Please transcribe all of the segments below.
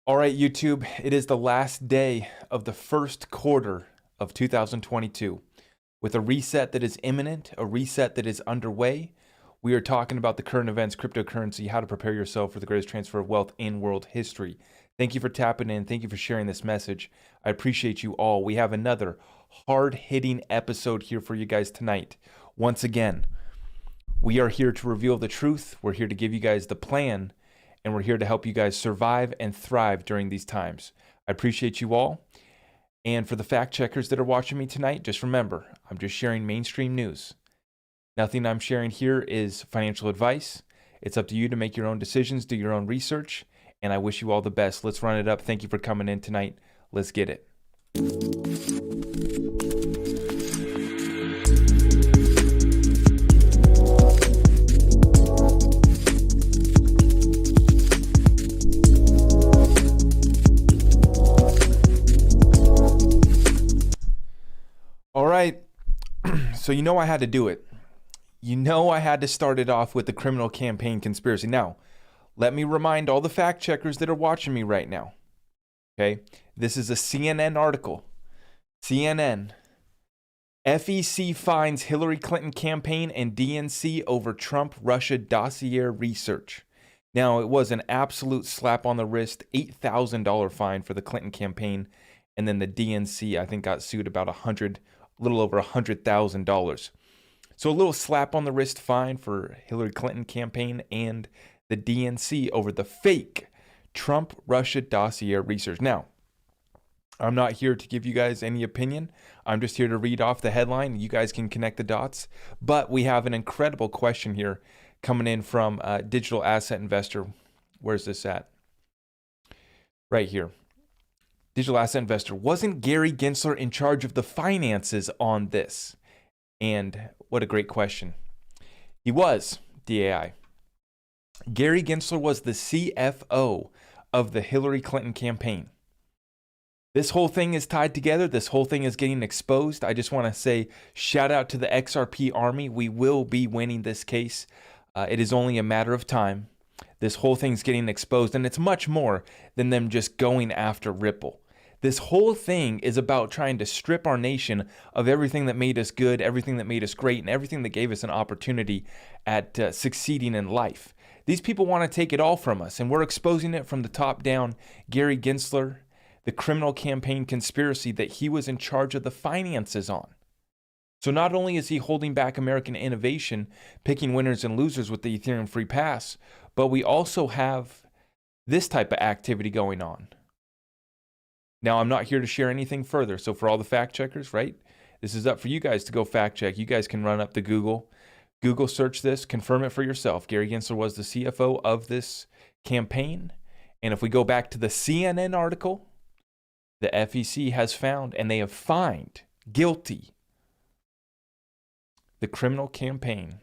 All right, YouTube, it is the last day of the first quarter of 2022. With a reset that is imminent, a reset that is underway, we are talking about the current events, cryptocurrency, how to prepare yourself for the greatest transfer of wealth in world history. Thank you for tapping in. Thank you for sharing this message. I appreciate you all. We have another hard-hitting episode here for you guys tonight. Once again, we are here to reveal the truth. We're here to give you guys the plan, and we're here to help you guys survive and thrive during these times. I appreciate you all. And for the fact checkers that are watching me tonight, just remember, I'm just sharing mainstream news. Nothing I'm sharing here is financial advice. It's up to you to make your own decisions, do your own research, and I wish you all the best. Let's run it up. Thank you for coming in tonight. Let's get it. All right, so you know I had to do it. You know I had to start it off with the criminal campaign conspiracy. Now, let me remind all the fact checkers that are watching me right now. Okay, this is a CNN article. CNN. FEC finds Hillary Clinton campaign and DNC over Trump-Russia dossier research. Now, it was an absolute slap on the wrist, $8,000 fine for the Clinton campaign, and then the DNC, I think, got sued about a little over $100,000. So a little slap on the wrist fine for Hillary Clinton campaign and the DNC over the fake Trump-Russia dossier research. Now, I'm not here to give you guys any opinion. I'm just here to read off the headline. You guys can connect the dots. But we have an incredible question here coming in from Digital Asset Investor. Where's this at? Right here. Digital Asset Investor. Wasn't Gary Gensler in charge of the finances on this? And what a great question. He was, DAI. Gary Gensler was the CFO of the Hillary Clinton campaign. This whole thing is tied together. This whole thing is getting exposed. I just want to say shout out to the XRP army. We will be winning this case. It is only a matter of time. This whole thing's getting exposed, and it's much more than them just going after Ripple. This whole thing is about trying to strip our nation of everything that made us good, everything that made us great, and everything that gave us an opportunity at succeeding in life. These people want to take it all from us, and we're exposing it from the top down. Gary Gensler, the criminal campaign conspiracy that he was in charge of the finances on. So not only is he holding back American innovation, picking winners and losers with the Ethereum free pass, but we also have this type of activity going on. Now, I'm not here to share anything further. So for all the fact checkers, right? This is up for you guys to go fact check. You guys can run up to Google search this, confirm it for yourself. Gary Gensler was the CFO of this campaign. And if we go back to the CNN article, the FEC has found, and they have fined guilty, the criminal campaign.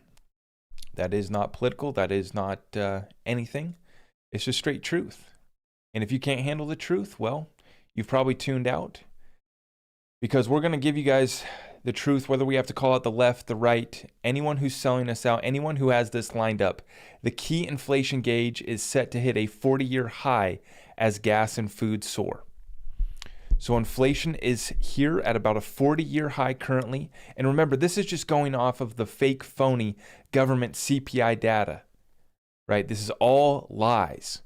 That is not political. That is not anything. It's just straight truth. And if you can't handle the truth, well, you've probably tuned out, because we're going to give you guys the truth, whether we have to call it the left, the right, anyone who's selling us out, anyone who has this lined up. The key inflation gauge is set to hit a 40-year high as gas and food soar. So inflation is here at about a 40-year high currently. And remember, this is just going off of the fake, phony government CPI data, right? This is all lies.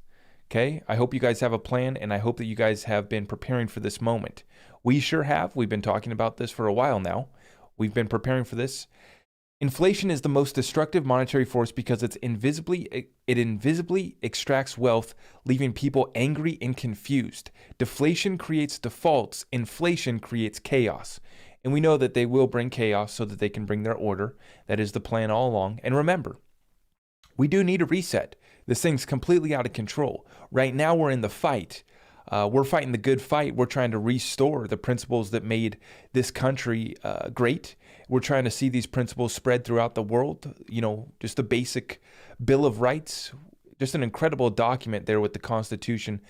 Okay, I hope you guys have a plan, and I hope that you guys have been preparing for this moment. We sure have. We've been talking about this for a while now. We've been preparing for this. Inflation is the most destructive monetary force because it invisibly extracts wealth, leaving people angry and confused. Deflation creates defaults. Inflation creates chaos. And we know that they will bring chaos so that they can bring their order. That is the plan all along. And remember, we do need a reset. This thing's completely out of control. Right now, we're in the fight. We're fighting the good fight. We're trying to restore the principles that made this country great. We're trying to see these principles spread throughout the world. You know, just a basic Bill of Rights, just an incredible document there with the Constitution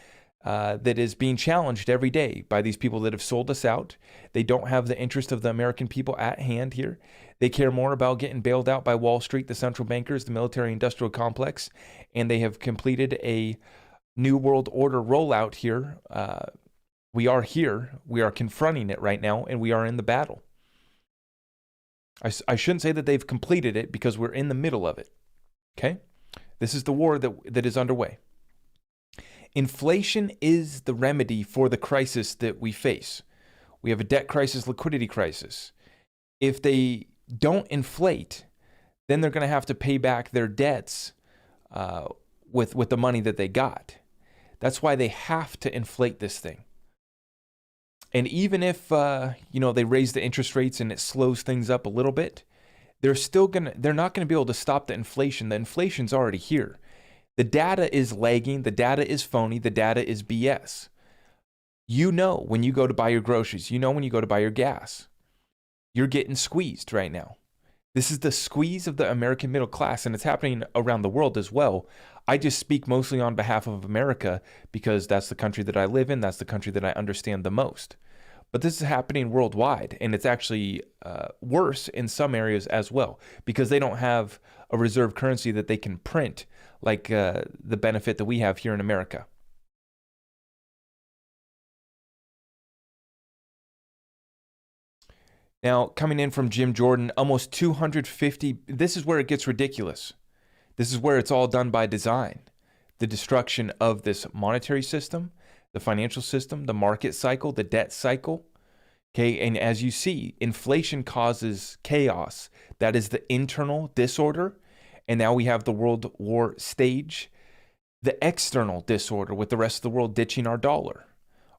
that is being challenged every day by these people that have sold us out. They don't have the interest of the American people at hand here. They care more about getting bailed out by Wall Street, the central bankers, the military industrial complex, and they have completed a New World Order rollout here. We are here. We are confronting it right now, and we are in the battle. I shouldn't say that they've completed it because we're in the middle of it. Okay? This is the war that is underway. Inflation is the remedy for the crisis that we face. We have a debt crisis, liquidity crisis. If they don't inflate, then they're going to have to pay back their debts with the money that they got. That's why they have to inflate this thing. And even if they raise the interest rates and it slows things up a little bit, they're not going to be able to stop the inflation. The inflation's already here. The data is lagging, the data is phony, the data is BS. You know when you go to buy your groceries, you know when you go to buy your gas. You're getting squeezed right now. This is the squeeze of the American middle class, and it's happening around the world as well. I just speak mostly on behalf of America because that's the country that I live in, that's the country that I understand the most. But this is happening worldwide, and it's actually worse in some areas as well because they don't have a reserve currency that they can print like the benefit that we have here in America. Now, coming in from Jim Jordan, almost 250, this is where it gets ridiculous. This is where it's all done by design. The destruction of this monetary system, the financial system, the market cycle, the debt cycle. Okay, and as you see, inflation causes chaos. That is the internal disorder. And now we have the world war stage, the external disorder with the rest of the world ditching our dollar.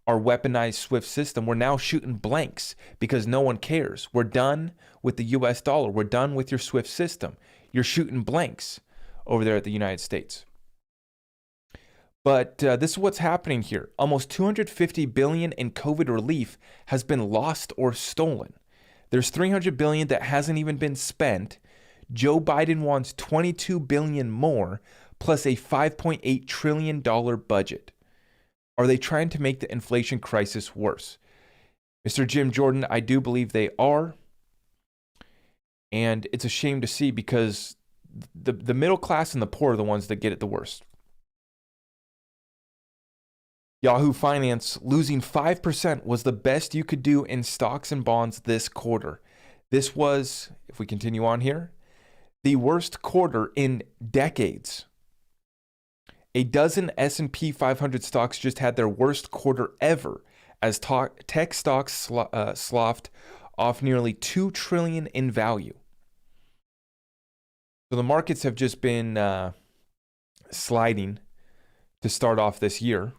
Our weaponized SWIFT system, we're now shooting blanks because no one cares. We're done with the US dollar. We're done with your SWIFT system. You're shooting blanks over there at the United States. But this is what's happening here. Almost $250 billion in COVID relief has been lost or stolen. There's $300 billion that hasn't even been spent. Joe Biden wants $22 billion more, plus a $5.8 trillion budget. Are they trying to make the inflation crisis worse? Mr. Jim Jordan, I do believe they are. And it's a shame to see because the middle class and the poor are the ones that get it the worst. Yahoo Finance losing 5% was the best you could do in stocks and bonds this quarter. This was, if we continue on here, the worst quarter in decades. A dozen S&P 500 stocks just had their worst quarter ever as tech stocks sloughed off nearly $2 trillion in value. So the markets have just been sliding to start off this year.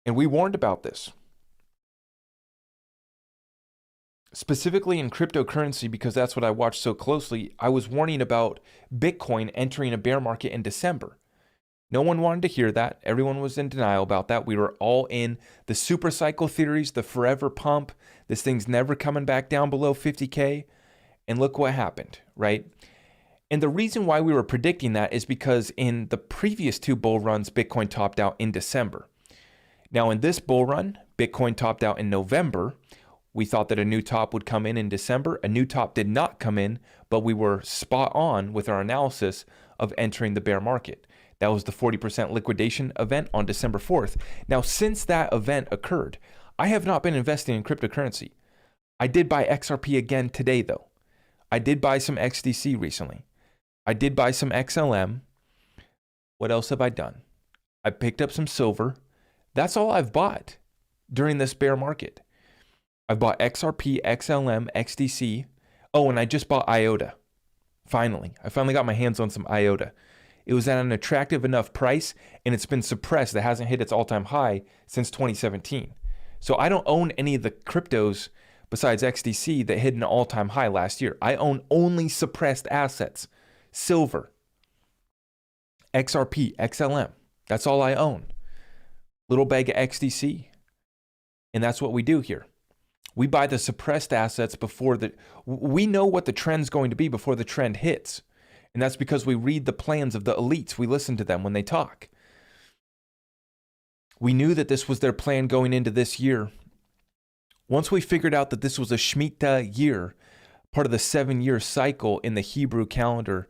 And we warned about this. Specifically in cryptocurrency, because that's what I watched so closely, I was warning about Bitcoin entering a bear market in December. No one wanted to hear that. Everyone was in denial about that. We were all in the super cycle theories, the forever pump. This thing's never coming back down below 50K. And look what happened, right? And the reason why we were predicting that is because in the previous two bull runs, Bitcoin topped out in December. Now in this bull run, Bitcoin topped out in November. We thought that a new top would come in December. A new top did not come in, but we were spot on with our analysis of entering the bear market. That was the 40% liquidation event on December 4th. Now, since that event occurred, I have not been investing in cryptocurrency. I did buy XRP again today, though. I did buy some XDC recently. I did buy some XLM. What else have I done? I picked up some silver. That's all I've bought during this bear market. I've bought XRP, XLM, XDC. Oh, and I just bought IOTA. Finally. I finally got my hands on some IOTA. It was at an attractive enough price, and it's been suppressed. It hasn't hit its all-time high since 2017. So I don't own any of the cryptos besides XDC that hit an all-time high last year. I own only suppressed assets. Silver, XRP, XLM. That's all I own. Little bag of XDC. And that's what we do here. We buy the suppressed assets we know what the trend's going to be before the trend hits. And that's because we read the plans of the elites. We listen to them when they talk. We knew that this was their plan going into this year. Once we figured out that this was a Shemitah year, part of the 7-year cycle in the Hebrew calendar,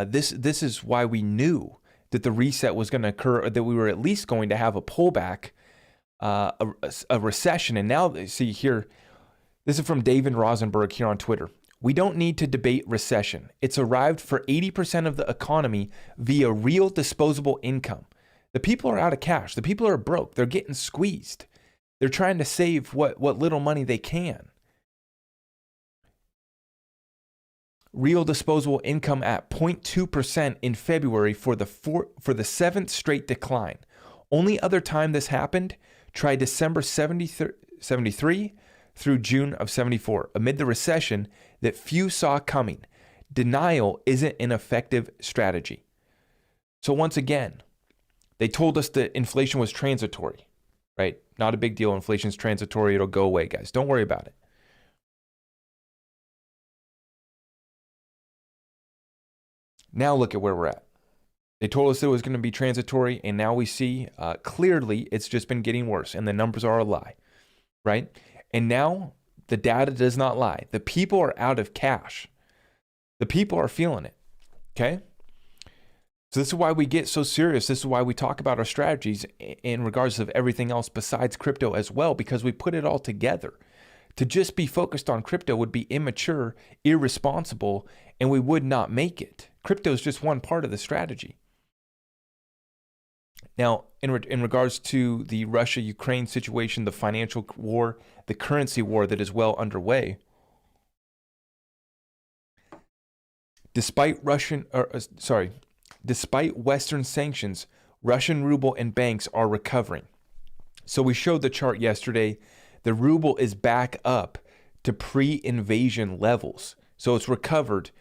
this is why we knew that the reset was going to occur, or that we were at least going to have a pullback, a recession. And now, see here, this is from David Rosenberg here on Twitter. We don't need to debate recession. It's arrived for 80% of the economy via real disposable income. The people are out of cash. The people are broke. They're getting squeezed. They're trying to save what little money they can. Real disposable income at 0.2% in February for the seventh straight decline. Only other time this happened, try December 73 through June of 74, amid the recession that few saw coming. Denial isn't an effective strategy. So once again, they told us that inflation was transitory, right? Not a big deal. Inflation's transitory. It'll go away, guys. Don't worry about it. Now look at where we're at. They told us it was going to be transitory, and now we see clearly it's just been getting worse, and the numbers are a lie, right? And now the data does not lie. The people are out of cash. The people are feeling it, okay? So this is why we get so serious. This is why we talk about our strategies in regards of everything else besides crypto as well, because we put it all together. To just be focused on crypto would be immature, irresponsible, and we would not make it. Crypto is just one part of the strategy. Now, in regards to the Russia-Ukraine situation, the financial war, the currency war that is well underway, despite Western sanctions, Russian ruble and banks are recovering. So we showed the chart yesterday. The ruble is back up to pre-invasion levels. So it's recovered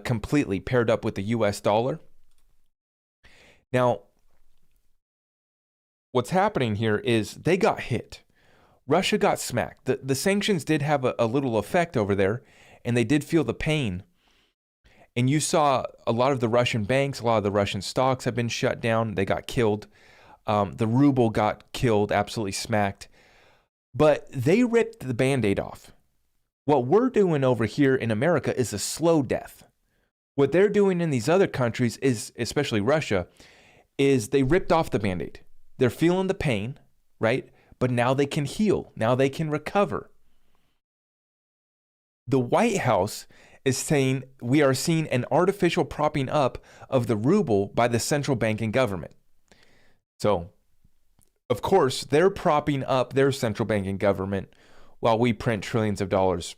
completely, paired up with the US dollar. Now, what's happening here is they got hit. Russia got smacked. The sanctions did have a little effect over there, and they did feel the pain. And you saw a lot of the Russian banks, a lot of the Russian stocks have been shut down. They got killed. The ruble got killed, absolutely smacked. But they ripped the Band-Aid off. What we're doing over here in America is a slow death. What they're doing in these other countries is, especially Russia, is they ripped off the Band-Aid. They're feeling the pain, right? But now they can heal. Now they can recover. The White House is saying we are seeing an artificial propping up of the ruble by the central bank and government. So, of course, they're propping up their central bank and government while we print trillions of dollars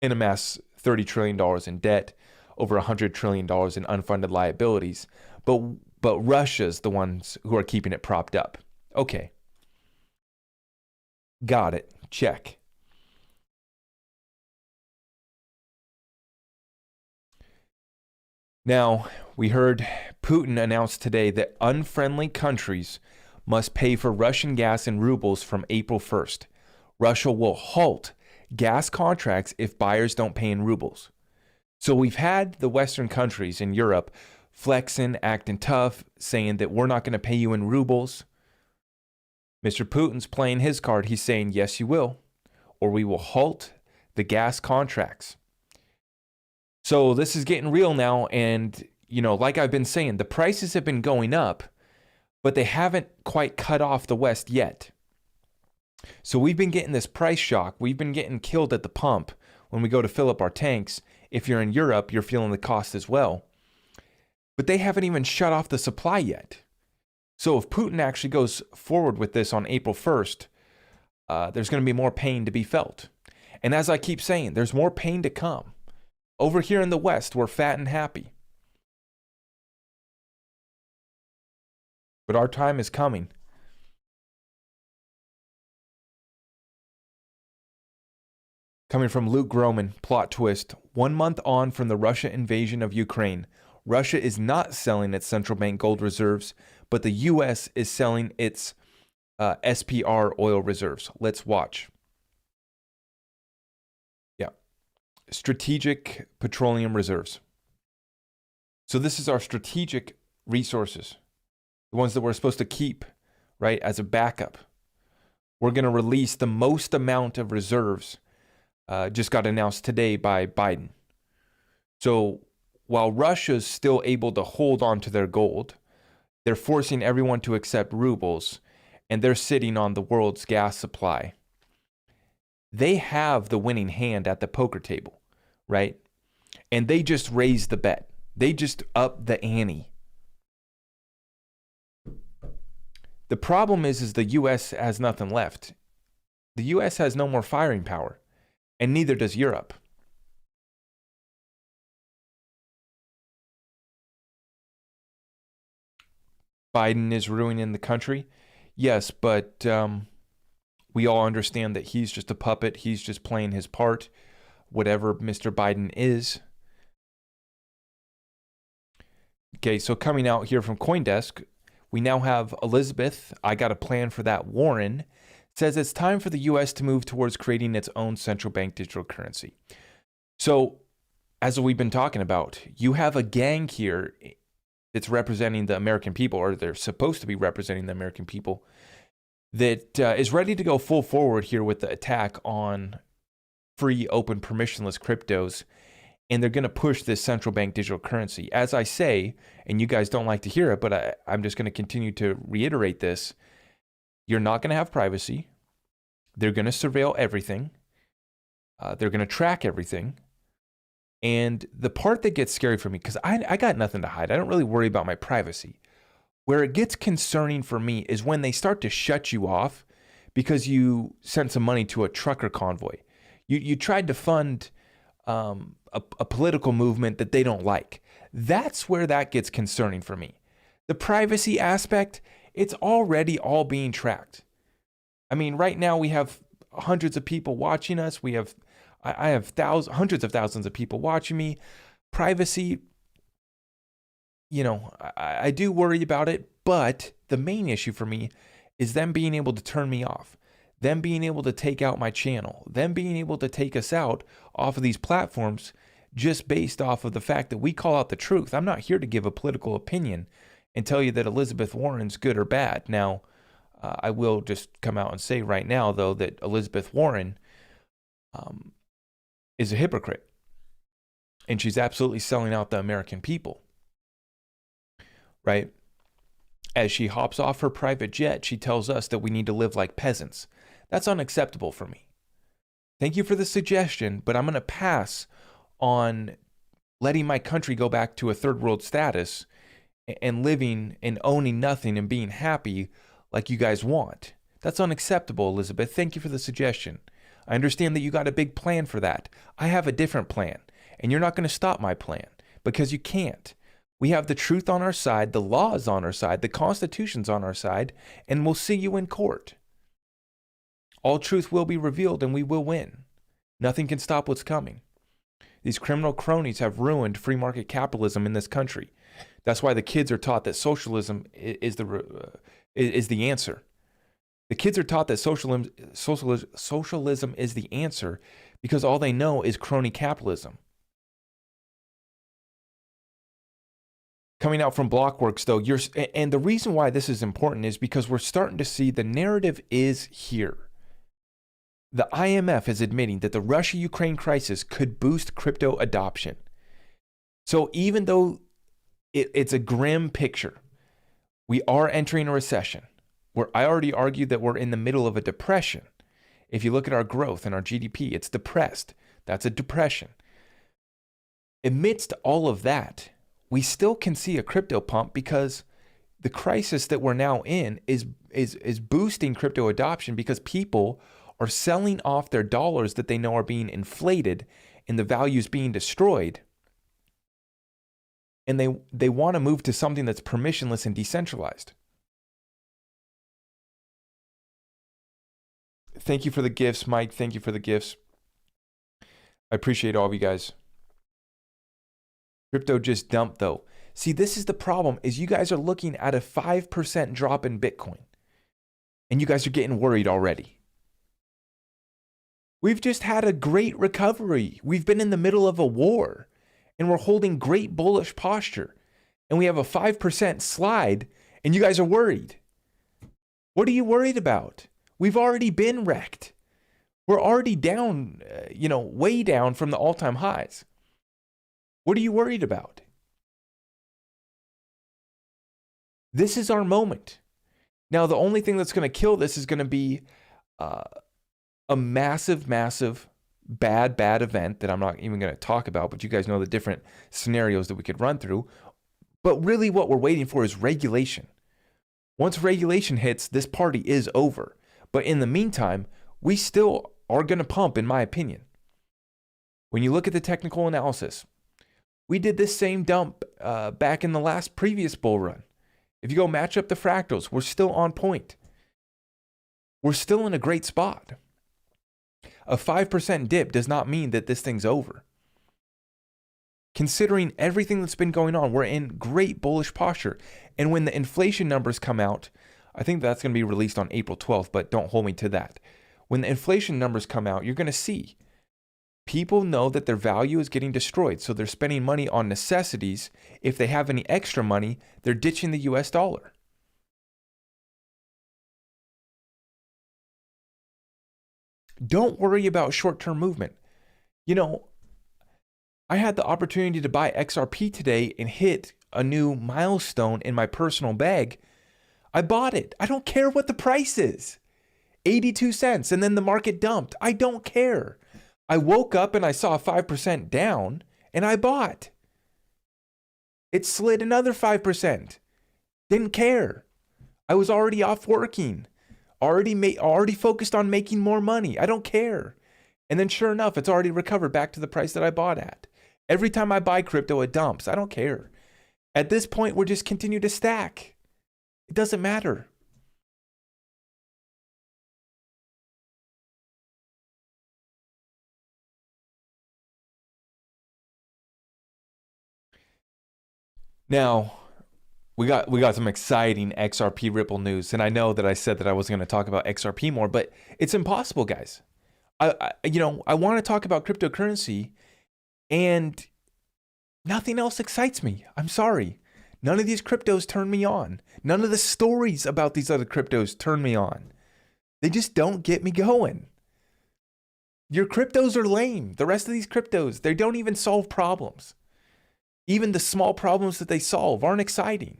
and amass $30 trillion in debt, over $100 trillion in unfunded liabilities. But Russia's the ones who are keeping it propped up. Okay. Got it. Check. Now, we heard Putin announce today that unfriendly countries must pay for Russian gas in rubles from April 1st. Russia will halt gas contracts if buyers don't pay in rubles. So we've had the Western countries in Europe flexing, acting tough, saying that we're not going to pay you in rubles. Mr. Putin's playing his card. He's saying, yes, you will, or we will halt the gas contracts. So this is getting real now. And, you know, like I've been saying, the prices have been going up, but they haven't quite cut off the West yet. So we've been getting this price shock. We've been getting killed at the pump when we go to fill up our tanks. If you're in Europe, you're feeling the cost as well. But they haven't even shut off the supply yet. So if Putin actually goes forward with this on April 1st, there's going to be more pain to be felt. And as I keep saying, there's more pain to come. Over here in the West, we're fat and happy. But our time is coming. Coming from Luke Groman, plot twist. 1 month on from the Russia invasion of Ukraine, Russia is not selling its central bank gold reserves, but the U.S. is selling its SPR oil reserves. Let's watch. Yeah. Strategic petroleum reserves. So this is our strategic resources, the ones that we're supposed to keep, right, as a backup. We're going to release the most amount of reserves. Just got announced today by Biden. So while Russia's still able to hold on to their gold, They're forcing everyone to accept rubles, and they're sitting on the world's gas supply. They have the winning hand at the poker table, right? And they just raised the bet. They just upped the ante. The problem is the U.S. has nothing left. The U.S. has no more firing power, and neither does Europe. Biden is ruining the country. Yes, but we all understand that he's just a puppet. He's just playing his part, whatever Mr. Biden is. Okay, so coming out here from CoinDesk, we now have Elizabeth. I got a plan for that. Warren says it's time for the U.S. to move towards creating its own central bank digital currency. So, as we've been talking about, you have a gang here that's representing the American people, or they're supposed to be representing the American people, that is ready to go full forward here with the attack on free, open, permissionless cryptos. And they're going to push this central bank digital currency. As I say, and you guys don't like to hear it, but I'm just going to continue to reiterate this. You're not going to have privacy. They're going to surveil everything. They're going to track everything. And the part that gets scary for me, because I got nothing to hide. I don't really worry about my privacy. Where it gets concerning for me is when they start to shut you off because you sent some money to a trucker convoy. You tried to fund a political movement that they don't like. That's where that gets concerning for me. The privacy aspect, it's already all being tracked. I mean, right now we have hundreds of people watching us. I have hundreds of thousands of people watching me. Privacy, I do worry about it, but the main issue for me is them being able to turn me off. Them being able to take out my channel, them being able to take us out off of these platforms just based off of the fact that we call out the truth. I'm not here to give a political opinion and tell you that Elizabeth Warren's good or bad. Now, I will just come out and say right now, though, that Elizabeth Warren is a hypocrite. And she's absolutely selling out the American people. Right? As she hops off her private jet, she tells us that we need to live like peasants. That's unacceptable for me. Thank you for the suggestion, but I'm going to pass on letting my country go back to a third world status and living and owning nothing and being happy like you guys want. That's unacceptable, Elizabeth. Thank you for the suggestion. I understand that you got a big plan for that. I have a different plan, and you're not going to stop my plan because you can't. We have the truth on our side, the law is on our side, the Constitution's on our side, and we'll see you in court. All truth will be revealed and we will win. Nothing can stop what's coming. These criminal cronies have ruined free market capitalism in this country. That's why the kids are taught that socialism is the answer. The kids are taught that socialism is the answer because all they know is crony capitalism. Coming out from Blockworks, though, and the reason why this is important is because we're starting to see the narrative is here. The IMF is admitting that the Russia-Ukraine crisis could boost crypto adoption. So even though it's a grim picture, we are entering a recession. I already argued that we're in the middle of a depression. If you look at our growth and our GDP, it's depressed. That's a depression. Amidst all of that, we still can see a crypto pump because the crisis that we're now in is boosting crypto adoption because people are selling off their dollars that they know are being inflated and the values being destroyed. And they want to move to something that's permissionless and decentralized. Thank you for the gifts, Mike. Thank you for the gifts. I appreciate all of you guys. Crypto just dumped, though. See, this is the problem, is you guys are looking at a 5% drop in Bitcoin. And you guys are getting worried already. We've just had a great recovery. We've been in the middle of a war. And we're holding great bullish posture. And we have a 5% slide, and you guys are worried. What are you worried about? We've already been wrecked. We're already down, way down from the all-time highs. What are you worried about? This is our moment. Now, the only thing that's going to kill this is going to be a massive, massive, bad event that I'm not even going to talk about, but you guys know the different scenarios that we could run through. But really what we're waiting for is regulation. Once regulation hits, this party is over. But in the meantime, we still are going to pump, in my opinion. When you look at the technical analysis, we did this same dump back in the previous bull run. If you go match up the fractals, we're still on point. We're still in a great spot. A 5% dip does not mean that this thing's over. Considering everything that's been going on, we're in great bullish posture. And when the inflation numbers come out, I think that's going to be released on April 12th, but don't hold me to that. When the inflation numbers come out, you're going to see people know that their value is getting destroyed. So they're spending money on necessities. If they have any extra money, they're ditching the US dollar. Don't worry about short-term movement. You know, I had the opportunity to buy XRP today and hit a new milestone in my personal bag. I bought it. I don't care what the price is. 82 cents, and then the market dumped. I don't care. I woke up and I saw 5% down, and I bought. It slid another 5%. Didn't care. I was already off working. Already focused on making more money. I don't care. And then sure enough, it's already recovered back to the price that I bought at. Every time I buy crypto, it dumps. I don't care. At this point, we're just continue to stack. It doesn't matter. Now, we got some exciting XRP Ripple news, and I know that I said that I wasn't going to talk about XRP more, but it's impossible, guys. I want to talk about cryptocurrency, and nothing else excites me. I'm sorry. None of these cryptos turn me on. None of the stories about these other cryptos turn me on. They just don't get me going. Your cryptos are lame. The rest of these cryptos, they don't even solve problems. Even the small problems that they solve aren't exciting.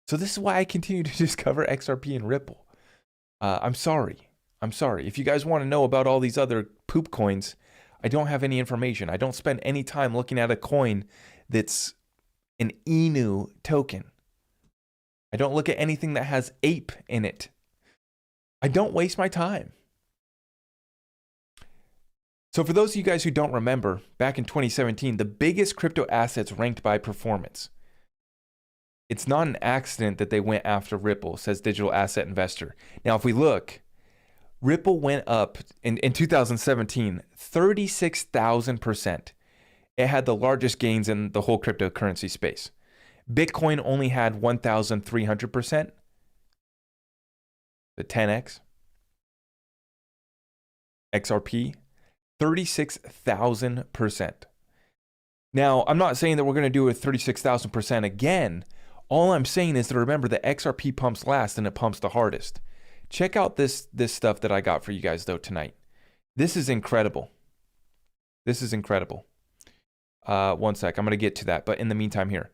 So this is why I continue to just cover XRP and Ripple. I'm sorry. If you guys want to know about all these other poop coins, I don't have any information. I don't spend any time looking at a coin that's an Inu token. I don't look at anything that has ape in it. I don't waste my time. So for those of you guys who don't remember, back in 2017, the biggest crypto assets ranked by performance. It's not an accident that they went after Ripple, says Digital Asset Investor. Now, if we look, Ripple went up in 2017, 36,000%. It had the largest gains in the whole cryptocurrency space. Bitcoin only had 1,300%, the 10x. XRP, 36,000%. Now, I'm not saying that we're going to do a 36,000% again. All I'm saying is to remember that XRP pumps last and it pumps the hardest. Check out this stuff that I got for you guys, though, tonight. This is incredible. This is incredible. One sec. I'm going to get to that. But in the meantime here,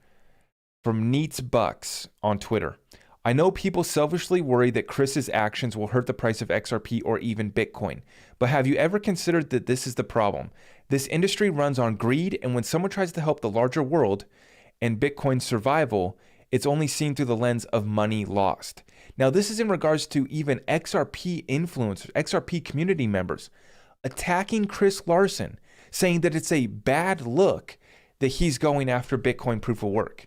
from Neats Bucks on Twitter. I know people selfishly worry that Chris's actions will hurt the price of XRP or even Bitcoin. But have you ever considered that this is the problem? This industry runs on greed, and when someone tries to help the larger world and Bitcoin's survival, it's only seen through the lens of money lost. Now, this is in regards to even XRP influencers, XRP community members attacking Chris Larsen, saying that it's a bad look that he's going after Bitcoin proof of work.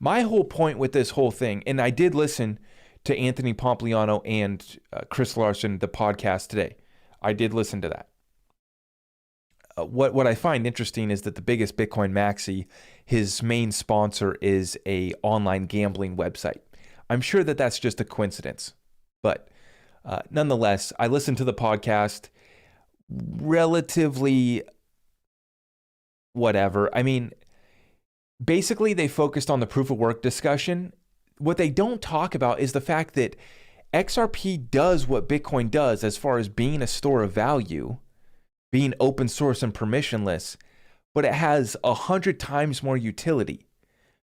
My whole point with this whole thing, and I did listen to Anthony Pompliano and Chris Larsen, the podcast today. I did listen to that. What I find interesting is that the biggest Bitcoin maxi, his main sponsor is a online gambling website. I'm sure that that's just a coincidence, but nonetheless, I listened to the podcast relatively whatever. I mean, basically they focused on the proof of work discussion. What they don't talk about is the fact that XRP does what Bitcoin does as far as being a store of value, being open source and permissionless, but it has 100 times more utility.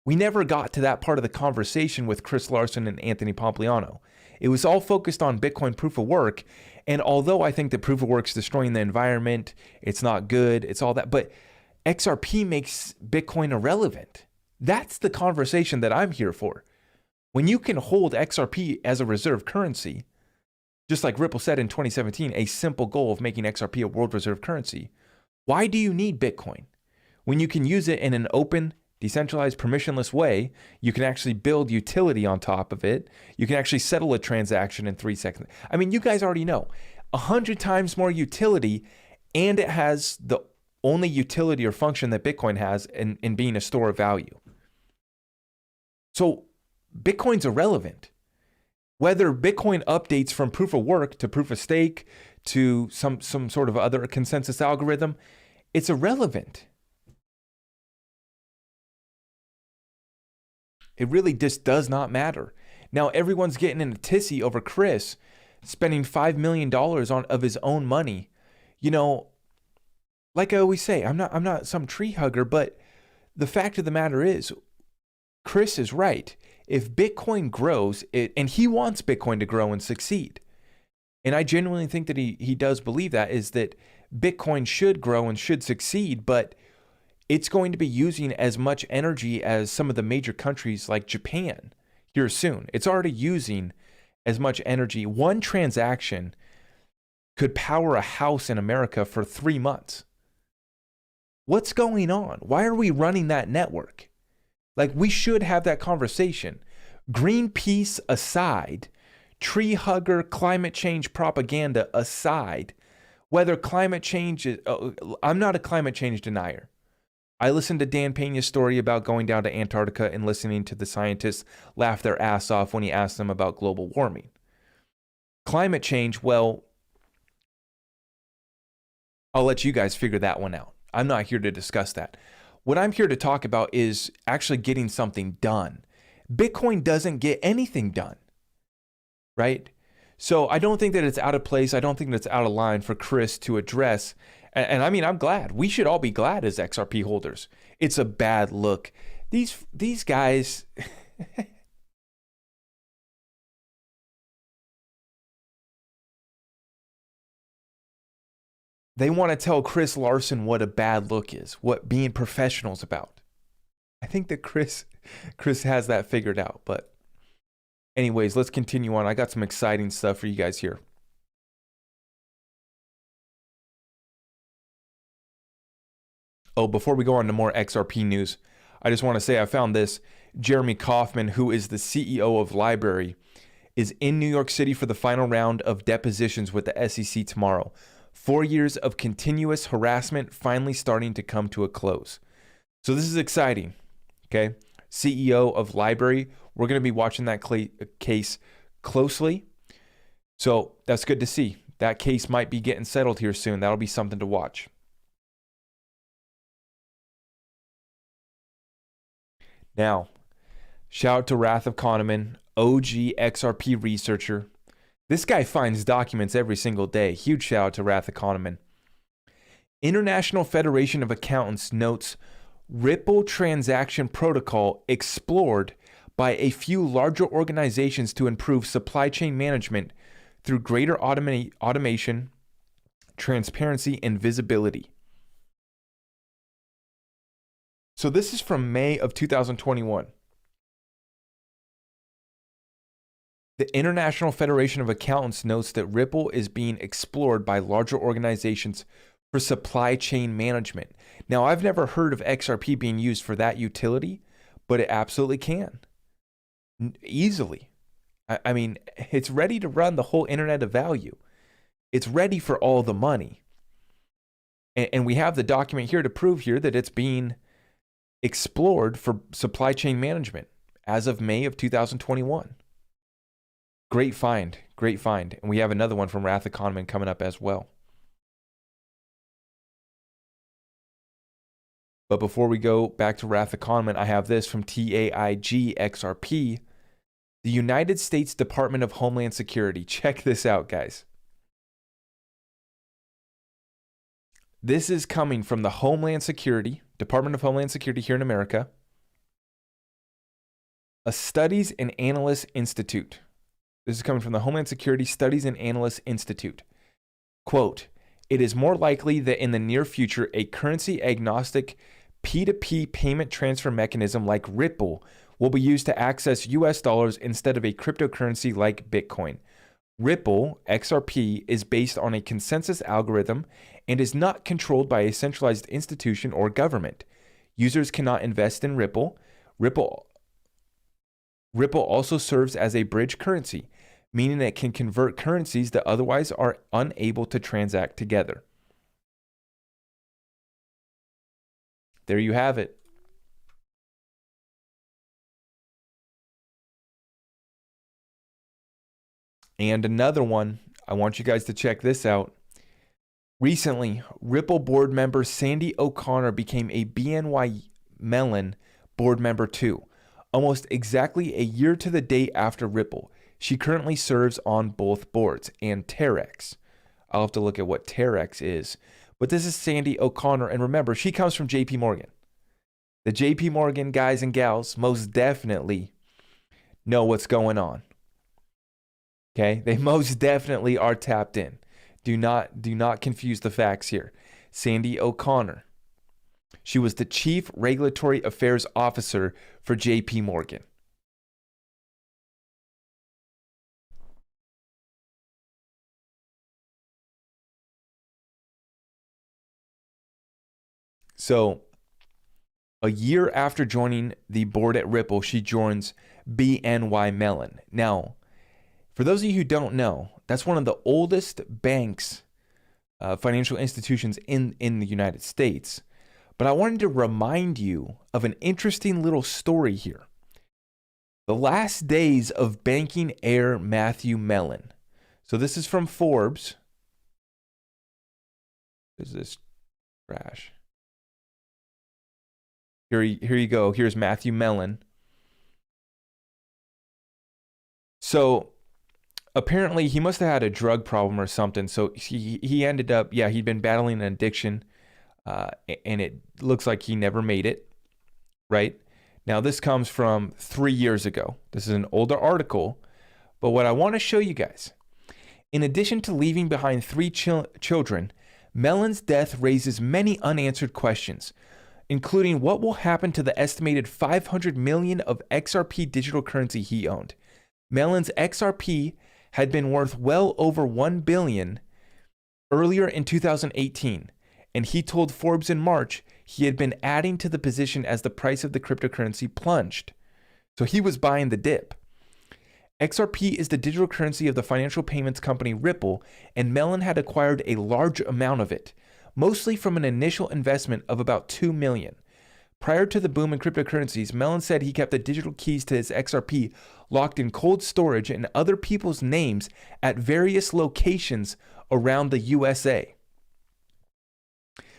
We never got to that part of the conversation with Chris Larson and Anthony Pompliano. It was all focused on Bitcoin proof of work. And although I think that proof of work is destroying the environment, it's not good, it's all that, but XRP makes Bitcoin irrelevant. That's the conversation that I'm here for. When you can hold XRP as a reserve currency, just like Ripple said in 2017, a simple goal of making XRP a world reserve currency, why do you need Bitcoin? When you can use it in an open, decentralized, permissionless way, you can actually build utility on top of it. You can actually settle a transaction in 3 seconds. I mean, you guys already know, 100 times more utility, and it has the only utility or function that Bitcoin has in being a store of value. So Bitcoin's irrelevant. Whether Bitcoin updates from proof of work to proof of stake to some sort of other consensus algorithm, it's irrelevant. It really just does not matter. Now everyone's getting in a tizzy over Chris spending $5 million of his own money. You know, like I always say, I'm not some tree hugger, but the fact of the matter is, Chris is right. If Bitcoin grows, and he wants Bitcoin to grow and succeed, and I genuinely think that he does believe that, is that Bitcoin should grow and should succeed, but it's going to be using as much energy as some of the major countries like Japan here soon. It's already using as much energy. One transaction could power a house in America for 3 months. What's going on? Why are we running that network? Like, we should have that conversation. Greenpeace aside, tree hugger, climate change propaganda aside, whether climate change is, I'm not a climate change denier. I listened to Dan Pena's story about going down to Antarctica and listening to the scientists laugh their ass off when he asked them about global warming. Climate change, well, I'll let you guys figure that one out. I'm not here to discuss that. What I'm here to talk about is actually getting something done. Bitcoin doesn't get anything done, right? So I don't think that it's out of place. I don't think that it's out of line for Chris to address. And I mean, I'm glad. We should all be glad as XRP holders. It's a bad look. These guys... They want to tell Chris Larson what a bad look is, what being professional's about. I think that Chris has that figured out. But anyways, let's continue on. I got some exciting stuff for you guys here. Oh, before we go on to more XRP news, I just want to say I found this. Jeremy Kauffman, who is the CEO of Library, is in New York City for the final round of depositions with the SEC tomorrow. 4 years of continuous harassment finally starting to come to a close. So this is exciting, okay? CEO of Library, we're going to be watching that case closely. So that's good to see. That case might be getting settled here soon. That'll be something to watch. Now, shout out to Wrath of Kahneman, OG XRP researcher. This guy finds documents every single day. Huge shout out to Wrath of Kahneman. International Federation of Accountants notes Ripple transaction protocol explored by a few larger organizations to improve supply chain management through greater automation, transparency, and visibility. So this is from May of 2021. The International Federation of Accountants notes that Ripple is being explored by larger organizations for supply chain management. Now, I've never heard of XRP being used for that utility, but it absolutely can. Easily. I mean, it's ready to run the whole internet of value. It's ready for all the money. And we have the document here to prove here that it's being explored for supply chain management as of May of 2021. Great find, great find. And we have another one from Wrath of Kahneman coming up as well. But before we go back to Wrath of Kahneman, I have this from TAIG XRP, the United States Department of Homeland Security. Check this out, guys. This is coming from the Department of Homeland Security here in America. A Studies and Analysts Institute. This is coming from the Homeland Security Studies and Analysts Institute. Quote, it is more likely that in the near future, a currency agnostic P2P payment transfer mechanism like Ripple will be used to access US dollars instead of a cryptocurrency like Bitcoin. Ripple, XRP, is based on a consensus algorithm and is not controlled by a centralized institution or government. Users cannot invest in Ripple. Ripple also serves as a bridge currency, meaning it can convert currencies that otherwise are unable to transact together. There you have it. And another one, I want you guys to check this out. Recently, Ripple board member Sandy O'Connor became a BNY Mellon board member too, almost exactly a year to the day after Ripple. She currently serves on both boards and Terex. I'll have to look at what Terex is. But this is Sandy O'Connor, and remember, she comes from JP Morgan. The JP Morgan guys and gals most definitely know what's going on. Okay? They most definitely are tapped in. Do not confuse the facts here. Sandy O'Connor. She was the Chief Regulatory Affairs Officer for JP Morgan. So, a year after joining the board at Ripple, she joins BNY Mellon. Now, for those of you who don't know, that's one of the oldest banks, financial institutions in the United States. But I wanted to remind you of an interesting little story here. The last days of banking heir Matthew Mellon. So this is from Forbes. Is this crash? Here you go. Here's Matthew Mellon. So apparently he must have had a drug problem or something. So he ended up, he'd been battling an addiction, and it looks like he never made it, right? Now this comes from 3 years ago. This is an older article, but what I want to show you guys, in addition to leaving behind 3 children, Mellon's death raises many unanswered questions, including what will happen to the estimated 500 million of XRP digital currency he owned. Mellon's XRP had been worth well over 1 billion earlier in 2018, and he told Forbes in March he had been adding to the position as the price of the cryptocurrency plunged. So he was buying the dip. XRP is the digital currency of the financial payments company Ripple, and Mellon had acquired a large amount of it, mostly from an initial investment of about 2 million. Prior to the boom in cryptocurrencies, Mellon said he kept the digital keys to his XRP locked in cold storage in other people's names at various locations around the USA.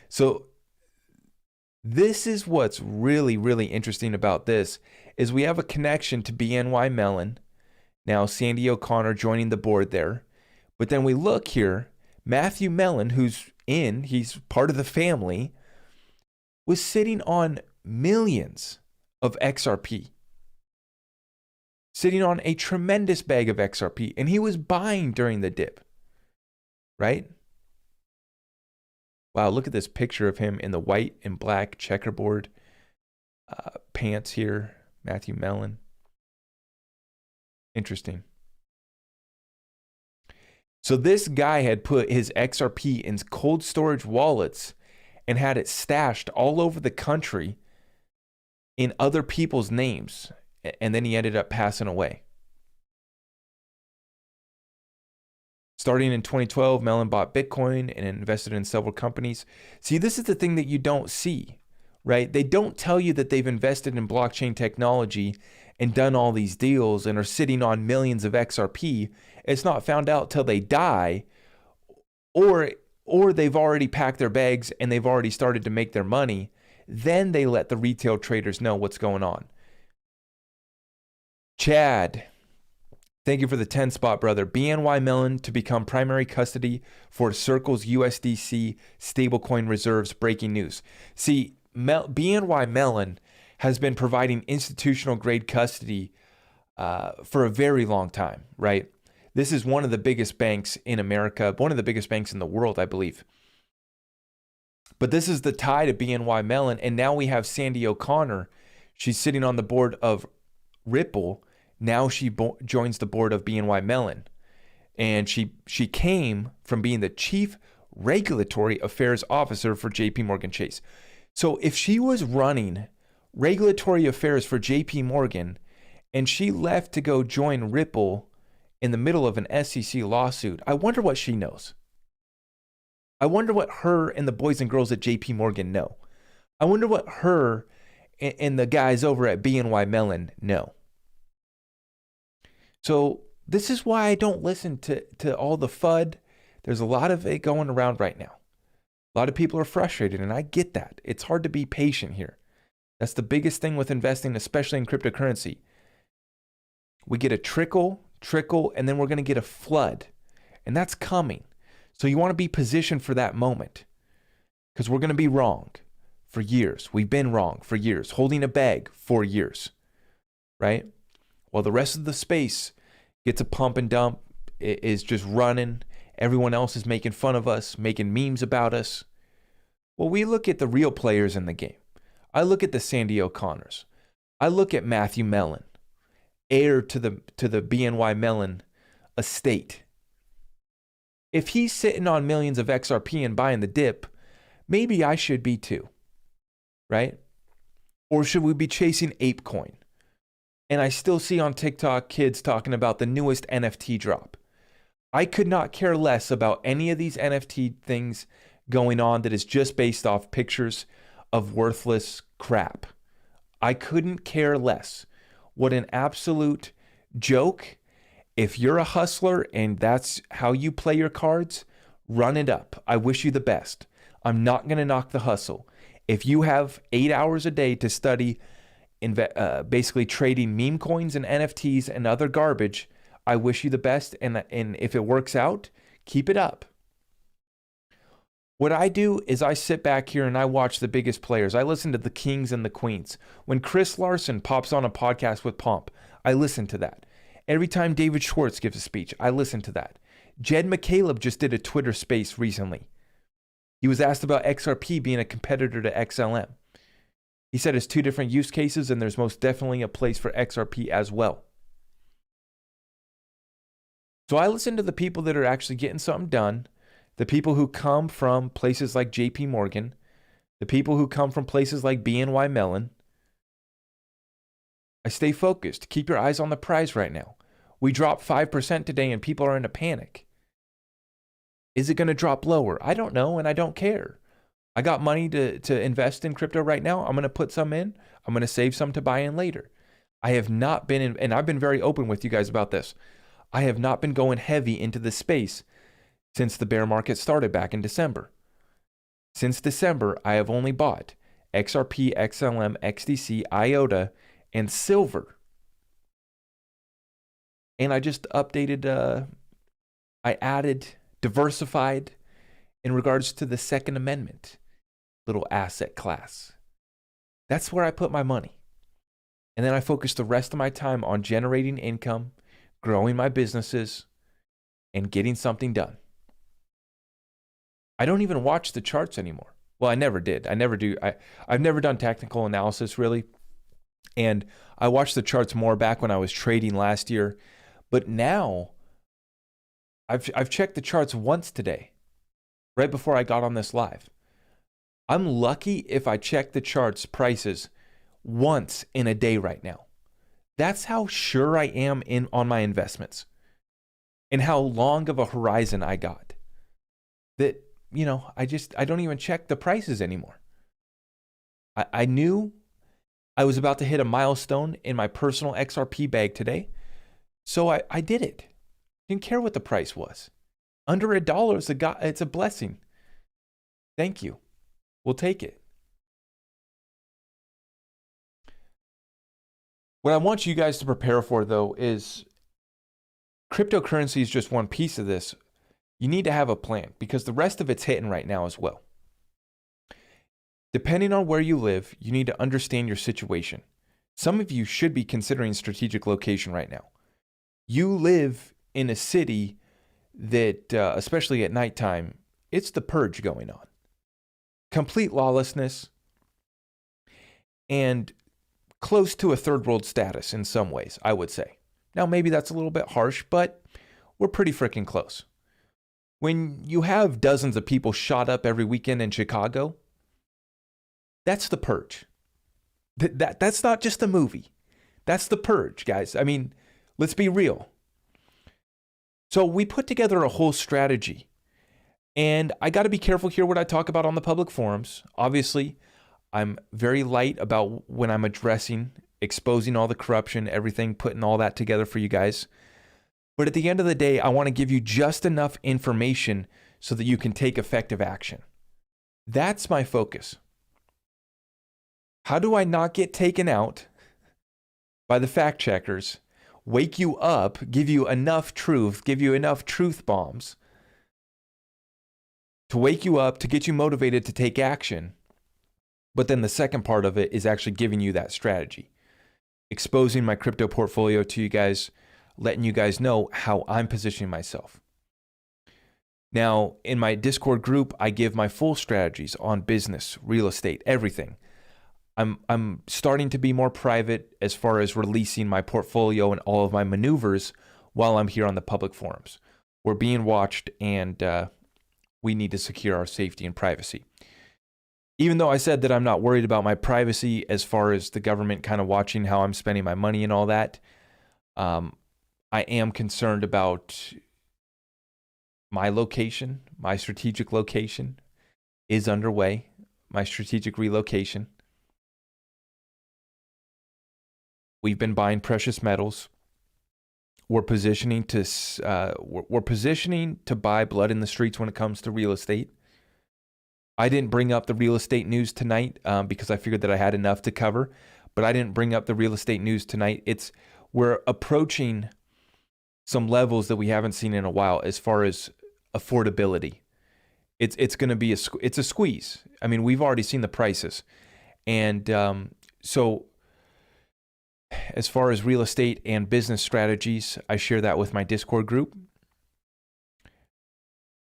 So this is what's really, really interesting about this, is we have a connection to BNY Mellon. Now Sandy O'Connor joining the board there. But then we look here, Matthew Mellon, he's part of the family, was sitting on millions of XRP. Sitting on a tremendous bag of XRP, and he was buying during the dip, right? Wow, look at this picture of him in the white and black checkerboard pants here, Matthew Mellon. Interesting. So this guy had put his XRP in cold storage wallets and had it stashed all over the country in other people's names. And then he ended up passing away. Starting in 2012, Mellon bought Bitcoin and invested in several companies. See, this is the thing that you don't see, right? They don't tell you that they've invested in blockchain technology and done all these deals and are sitting on millions of XRP. It's not found out till they die, or they've already packed their bags and they've already started to make their money. Then they let the retail traders know what's going on. Chad, thank you for the 10 spot, brother. BNY Mellon to become primary custody for Circle's USDC stablecoin reserves. Breaking news. See, BNY Mellon has been providing institutional grade custody for a very long time, right? This is one of the biggest banks in America, one of the biggest banks in the world, I believe. But this is the tie to BNY Mellon. And now we have Sandy O'Connor. She's sitting on the board of Ripple. Now she joins the board of BNY Mellon. And she came from being the chief regulatory affairs officer for JP Morgan Chase. So if she was running regulatory affairs for JP Morgan and she left to go join Ripple in the middle of an SEC lawsuit, I wonder what she knows. I wonder what her and the boys and girls at JP Morgan know. I wonder what her and the guys over at BNY Mellon know. So this is why I don't listen to all the FUD. There's a lot of it going around right now. A lot of people are frustrated, and I get that. It's hard to be patient here. That's the biggest thing with investing, especially in cryptocurrency. We get a trickle, and then we're going to get a flood. And that's coming. So you want to be positioned for that moment. Because we're going to be wrong for years. We've been wrong for years. Holding a bag for years. Right? While the rest of the space gets a pump and dump, it is just running. Everyone else is making fun of us, making memes about us. Well, we look at the real players in the game. I look at the Sandy O'Connors. I look at Matthew Mellon, heir to the BNY Mellon estate. If he's sitting on millions of XRP and buying the dip, maybe I should be too, right? Or should we be chasing ApeCoin? And I still see on TikTok kids talking about the newest NFT drop. I could not care less about any of these NFT things going on that is just based off pictures of worthless crap. I couldn't care less. What an absolute joke. If you're a hustler and that's how you play your cards, run it up. I wish you the best. I'm not going to knock the hustle. If you have 8 hours a day to study basically trading meme coins and NFTs and other garbage, I wish you the best. And if it works out, keep it up. What I do is I sit back here and I watch the biggest players. I listen to the kings and the queens. When Chris Larson pops on a podcast with Pomp, I listen to that. Every time David Schwartz gives a speech, I listen to that. Jed McCaleb just did a Twitter space recently. He was asked about XRP being a competitor to XLM. He said it's two different use cases and there's most definitely a place for XRP as well. So I listen to the people that are actually getting something done, the people who come from places like JP Morgan, the people who come from places like BNY Mellon. I stay focused. Keep your eyes on the prize right now. We dropped 5% today and people are in a panic. Is it going to drop lower? I don't know and I don't care. I got money to invest in crypto right now. I'm going to put some in. I'm going to save some to buy in later. I have not been in, and I've been very open with you guys about this. I have not been going heavy into this space since the bear market started back in December. Since December, I have only bought XRP, XLM, XDC, IOTA, and silver. And I just updated, I added, diversified in regards to the Second Amendment, little asset class. That's where I put my money. And then I focus the rest of my time on generating income, growing my businesses, and getting something done. I don't even watch the charts anymore. Well, I never did. I never do. I've never done technical analysis really. And I watched the charts more back when I was trading last year. But now I've checked the charts once today, right before I got on this live. I'm lucky if I check the charts prices once in a day right now. That's how sure I am on my investments and how long of a horizon I got. That, I don't even check the prices anymore. I knew I was about to hit a milestone in my personal XRP bag today. So I did it. Didn't care what the price was. Under $1, it's a blessing. Thank you. We'll take it. What I want you guys to prepare for, though, is cryptocurrency is just one piece of this. You need to have a plan because the rest of it's hitting right now as well. Depending on where you live, you need to understand your situation. Some of you should be considering strategic location right now. You live in a city that, especially at nighttime, it's the purge going on. Complete lawlessness and close to a third world status in some ways, I would say. Now, maybe that's a little bit harsh, but we're pretty freaking close. When you have dozens of people shot up every weekend in Chicago, that's the purge. That's not just a movie. That's the purge, guys. I mean, let's be real. So we put together a whole strategy. And I got to be careful here what I talk about on the public forums. Obviously, I'm very light about when I'm addressing, exposing all the corruption, everything, putting all that together for you guys. But at the end of the day, I want to give you just enough information so that you can take effective action. That's my focus. How do I not get taken out by the fact checkers, wake you up, give you enough truth, give you enough truth bombs to wake you up, to get you motivated to take action? But then the second part of it is actually giving you that strategy, exposing my crypto portfolio to you guys, letting you guys know how I'm positioning myself. Now, in my Discord group, I give my full strategies on business, real estate, everything. I'm starting to be more private as far as releasing my portfolio and all of my maneuvers while I'm here on the public forums. We're being watched, and we need to secure our safety and privacy. Even though I said that I'm not worried about my privacy as far as the government kind of watching how I'm spending my money and all that, I am concerned about my location. My strategic location is underway. My strategic relocation. We've been buying precious metals. We're positioning to buy blood in the streets when it comes to real estate. I didn't bring up the real estate news tonight because I figured that I had enough to cover, but I didn't bring up the real estate news tonight. We're approaching some levels that we haven't seen in a while as far as affordability. It's going to be it's a squeeze. I mean, we've already seen the prices. And so as far as real estate and business strategies, I share that with my Discord group.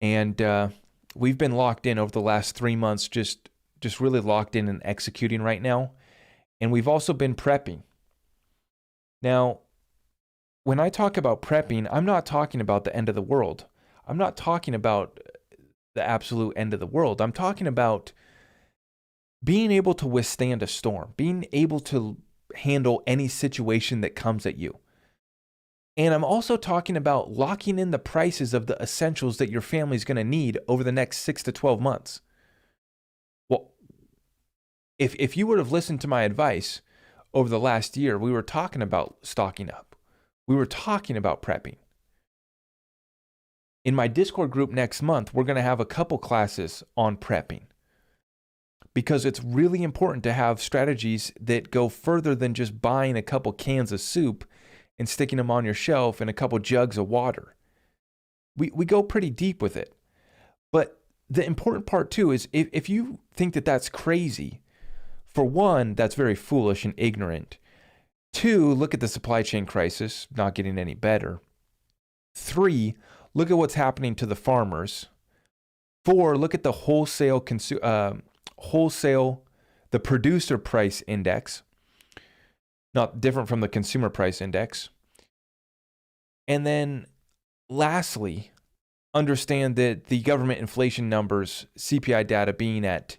And we've been locked in over the last 3 months, just really locked in and executing right now. And we've also been prepping. Now, when I talk about prepping, I'm not talking about the end of the world. I'm not talking about the absolute end of the world. I'm talking about being able to withstand a storm, being able to handle any situation that comes at you. And I'm also talking about locking in the prices of the essentials that your family's going to need over the next 6 to 12 months. Well, if you would have listened to my advice over the last year, we were talking about stocking up. We were talking about prepping. In my Discord group next month, we're going to have a couple classes on prepping, because it's really important to have strategies that go further than just buying a couple cans of soup and sticking them on your shelf and a couple jugs of water. We go pretty deep with it. But the important part too is if you think that that's crazy, for one, that's very foolish and ignorant. 2, look at the supply chain crisis, not getting any better. 3, look at what's happening to the farmers. 4, look at the the producer price index, not different from the consumer price index. And then lastly, understand that the government inflation numbers, CPI data being at,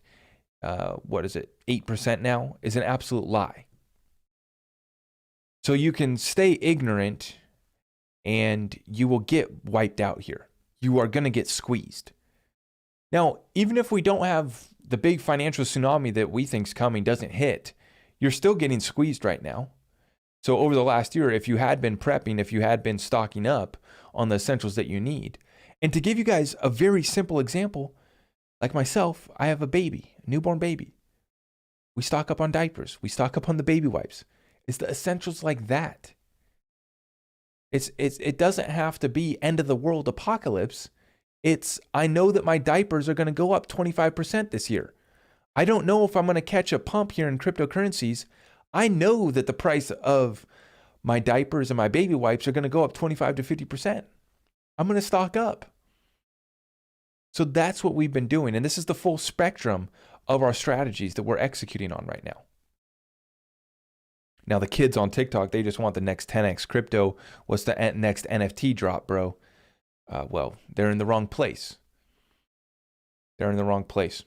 8% now, is an absolute lie. So you can stay ignorant and you will get wiped out here. You are going to get squeezed. Now, even if we don't have the big financial tsunami that we think's coming doesn't hit, you're still getting squeezed right now. So over the last year, if you had been prepping, if you had been stocking up on the essentials that you need, and to give you guys a very simple example, like myself, I have a baby, a newborn baby. We stock up on diapers. We stock up on the baby wipes. It's the essentials like that. It doesn't have to be end of the world apocalypse. I know that my diapers are going to go up 25% this year. I don't know if I'm going to catch a pump here in cryptocurrencies. I know that the price of my diapers and my baby wipes are going to go up 25 to 50%. I'm going to stock up. So that's what we've been doing. And this is the full spectrum of our strategies that we're executing on right now. Now, the kids on TikTok, they just want the next 10x crypto. What's the next NFT drop, bro? Well, they're in the wrong place. They're in the wrong place.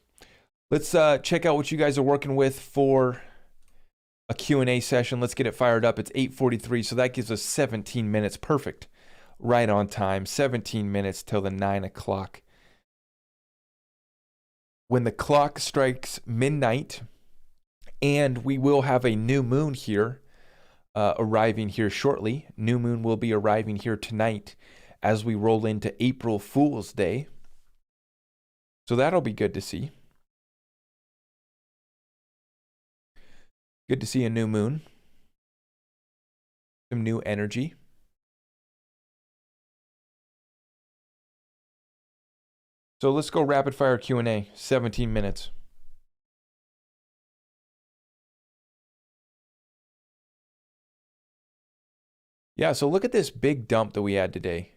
Let's check out what you guys are working with for a Q&A session. Let's get it fired up. It's 8:43, so that gives us 17 minutes. Perfect. Right on time. 17 minutes till the 9 o'clock. When the clock strikes midnight, and we will have a new moon here arriving here shortly. New moon will be arriving here tonight as we roll into April Fool's Day. So that'll be good to see. Good to see a new moon. Some new energy. So let's go rapid fire Q&A. 17 minutes. Yeah, so look at this big dump that we had today.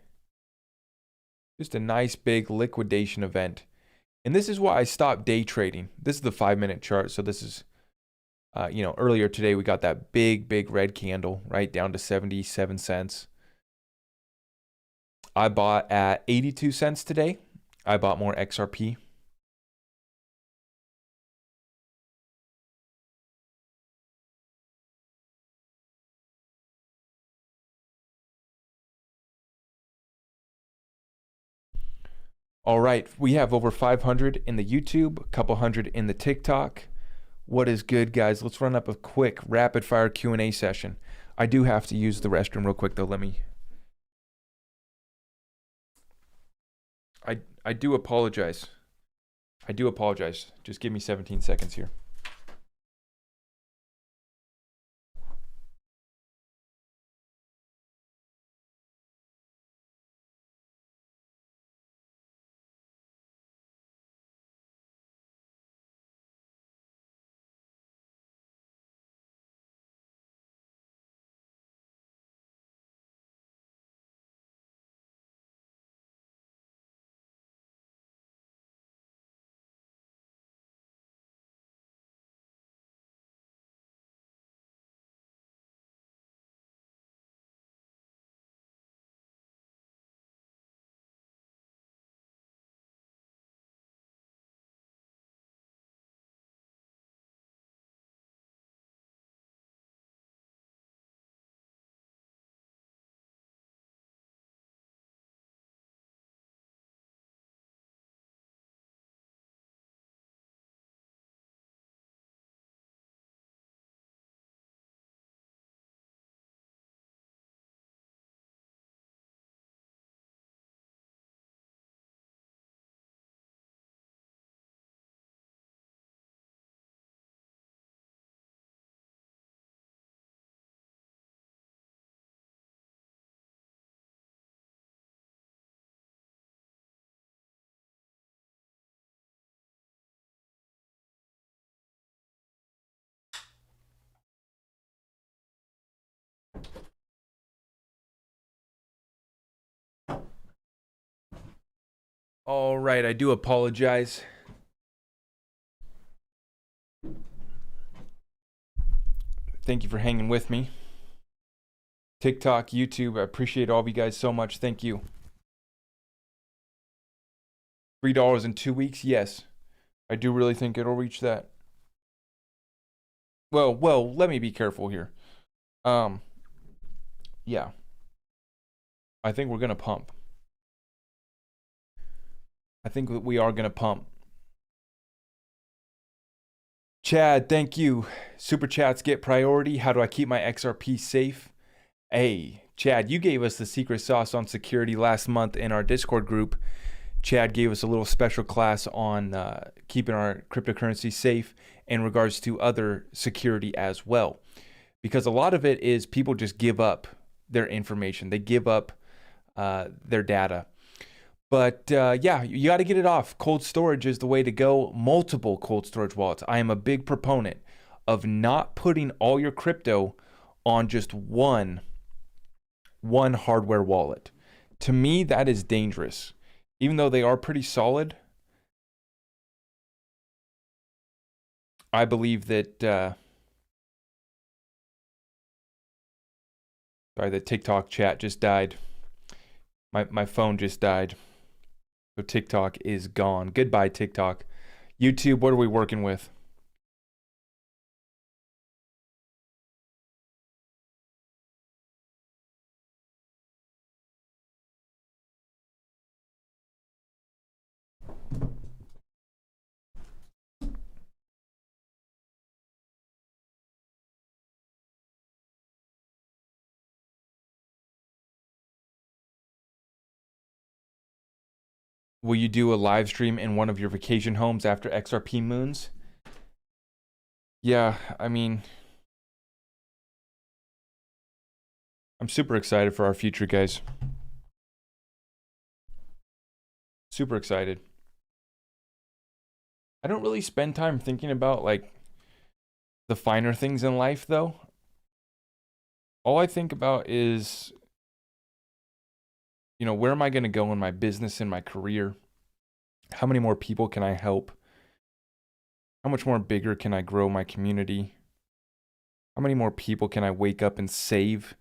Just a nice big liquidation event. And this is why I stopped day trading. This is the 5-minute chart. So this is, earlier today we got that big red candle, right down to 77 cents. I bought at 82 cents today. I bought more XRP. All right, we have over 500 in the YouTube, a couple hundred in the TikTok. What is good, guys? Let's run up a quick rapid fire Q&A session. I do have to use the restroom real quick though. I do apologize. Just give me 17 seconds here. All right, I do apologize. Thank you for hanging with me. TikTok, YouTube, I appreciate all of you guys so much. Thank you. $3 in 2 weeks? Yes. I do really think it'll reach that. Well, let me be careful here. Yeah. I think we're going to pump. I think we are going to pump. Chad, thank you. Super chats get priority. How do I keep my XRP safe? Hey, Chad, you gave us the secret sauce on security last month in our Discord group. Chad gave us a little special class on keeping our cryptocurrency safe in regards to other security as well. Because a lot of it is people just give up their information. They give up their data. But yeah, you got to get it off. Cold storage is the way to go. Multiple cold storage wallets. I am a big proponent of not putting all your crypto on just one hardware wallet. To me, that is dangerous. Even though they are pretty solid, I believe that sorry, the TikTok chat just died. My phone just died. So TikTok is gone. Goodbye, TikTok. YouTube, what are we working with? Will you do a live stream in one of your vacation homes after XRP moons? Yeah, I mean, I'm super excited for our future, guys. Super excited. I don't really spend time thinking about like the finer things in life though. All I think about is, you know, where am I going to go in my business, in my career? How many more people can I help? How much more bigger can I grow my community? How many more people can I wake up and save?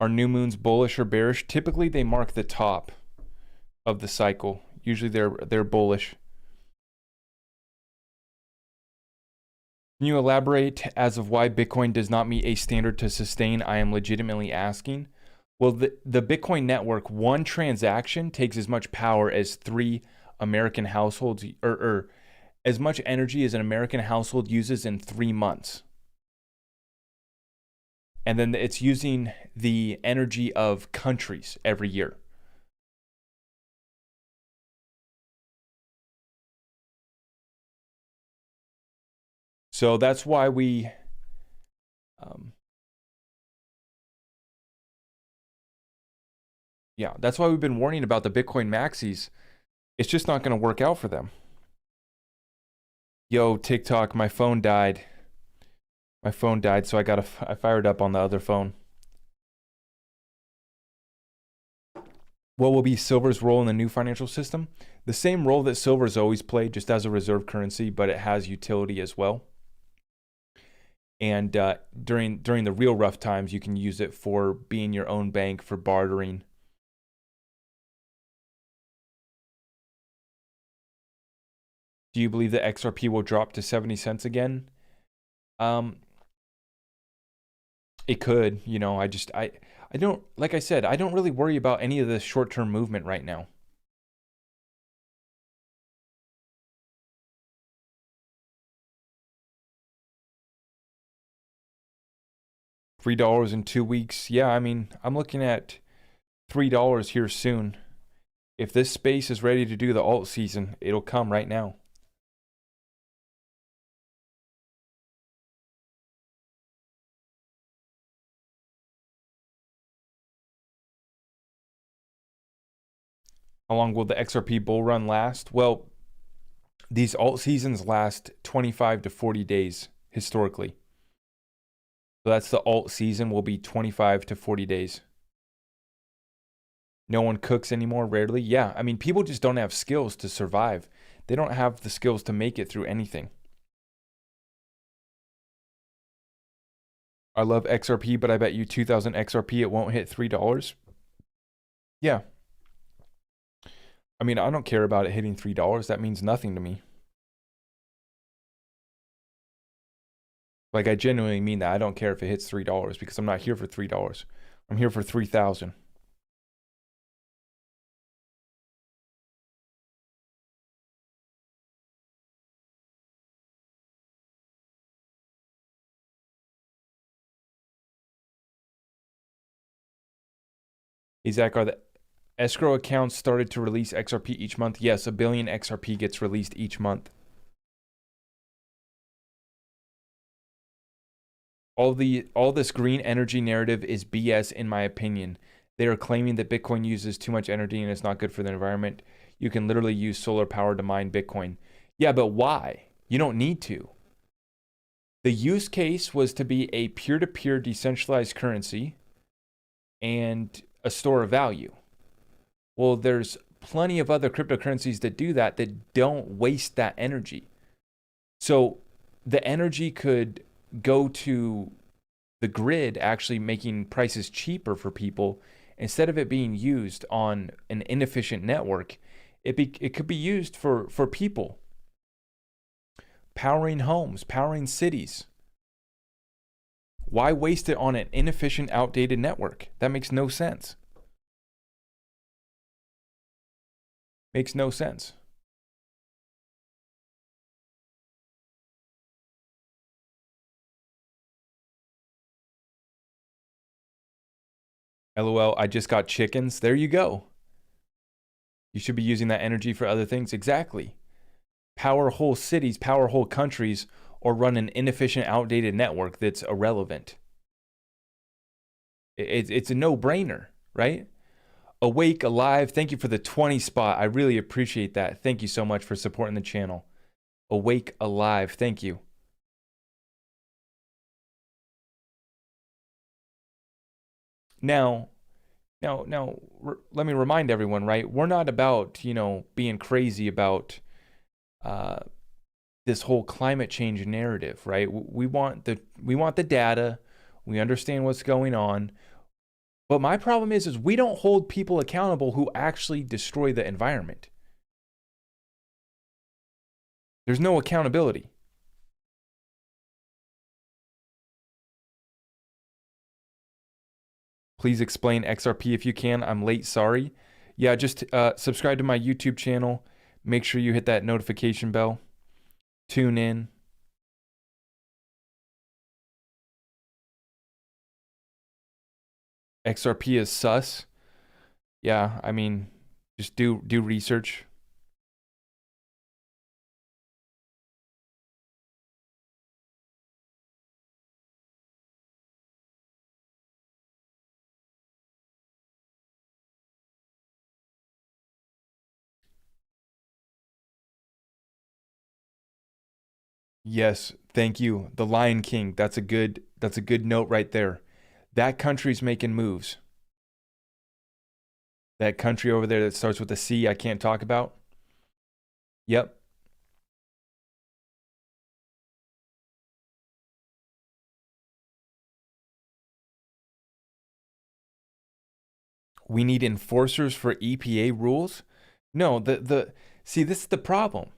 Are new moons bullish or bearish? Typically, they mark the top of the cycle. Usually, they're bullish. Can you elaborate as of why Bitcoin does not meet a standard to sustain? I am legitimately asking. Well, the Bitcoin network, one transaction takes as much power as 3 American households, or as much energy as an American household uses in 3 months. And then it's using the energy of countries every year. So that's why we yeah, that's why we've been warning about the Bitcoin maxis. It's just not going to work out for them. Yo, TikTok, my phone died. My phone died, so I fired up on the other phone. What will be silver's role in the new financial system? The same role that silver's always played, just as a reserve currency, but it has utility as well. And during the real rough times, you can use it for being your own bank, for bartering. Do you believe that XRP will drop to 70 cents again? It could, you know, I don't, like I said, I don't really worry about any of the short-term movement right now. $3 in 2 weeks. Yeah, I mean, I'm looking at $3 here soon. If this space is ready to do the alt season, it'll come right now. How long will the XRP bull run last? Well, these alt seasons last 25 to 40 days historically. So that's the alt season will be 25 to 40 days. No one cooks anymore, rarely. Yeah, I mean, people just don't have skills to survive. They don't have the skills to make it through anything. I love XRP, but I bet you 2,000 XRP, it won't hit $3. Yeah. I mean, I don't care about it hitting $3. That means nothing to me. Like, I genuinely mean that. I don't care if it hits $3 because I'm not here for $3. I'm here for 3,000. Hey, Zach, are the Escrow accounts started to release XRP each month. Yes, 1 billion XRP gets released each month. All this green energy narrative is BS in my opinion. They are claiming that Bitcoin uses too much energy and it's not good for the environment. You can literally use solar power to mine Bitcoin. Yeah, but why? You don't need to. The use case was to be a peer-to-peer decentralized currency and a store of value. Well, there's plenty of other cryptocurrencies that do that don't waste that energy. So the energy could go to the grid, actually making prices cheaper for people instead of it being used on an inefficient network. It could be used for people, powering homes, powering cities. Why waste it on an inefficient, outdated network? That makes no sense. Makes no sense. LOL, I just got chickens. There you go. You should be using that energy for other things. Exactly. Power whole cities, power whole countries, or run an inefficient, outdated network that's irrelevant. It's a no-brainer, right? Awake, alive, thank you for the 20 spot. I really appreciate that. Thank you so much for supporting the channel. Awake, alive, thank you. Now, let me remind everyone, right? We're not about, being crazy about this whole climate change narrative, right? We want the data. We understand what's going on. But my problem is we don't hold people accountable who actually destroy the environment. There's no accountability. Please explain XRP if you can. I'm late, sorry. Yeah, just subscribe to my YouTube channel. Make sure you hit that notification bell. Tune in. XRP is sus. Yeah, I mean, just do research. Yes, thank you. The Lion King. That's a good note right there. That country's making moves. That country over there that starts with a C I can't talk about. Yep. We need enforcers for EPA rules? No, see, this is the problem.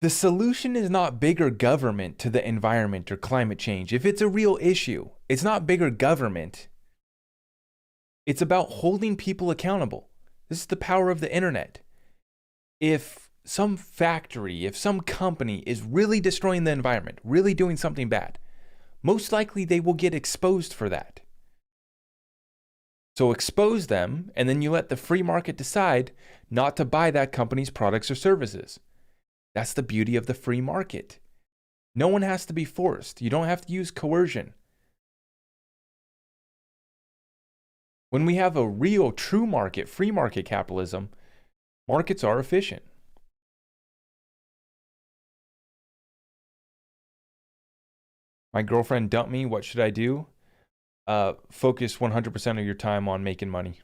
The solution is not bigger government to the environment or climate change. If it's a real issue, it's not bigger government. It's about holding people accountable. This is the power of the internet. If some factory, if some company is really destroying the environment, really doing something bad, most likely they will get exposed for that. So expose them, and then you let the free market decide not to buy that company's products or services. That's the beauty of the free market. No one has to be forced. You don't have to use coercion. When we have a real, true market, free market capitalism, markets are efficient. My girlfriend dumped me. What should I do? Focus 100% of your time on making money.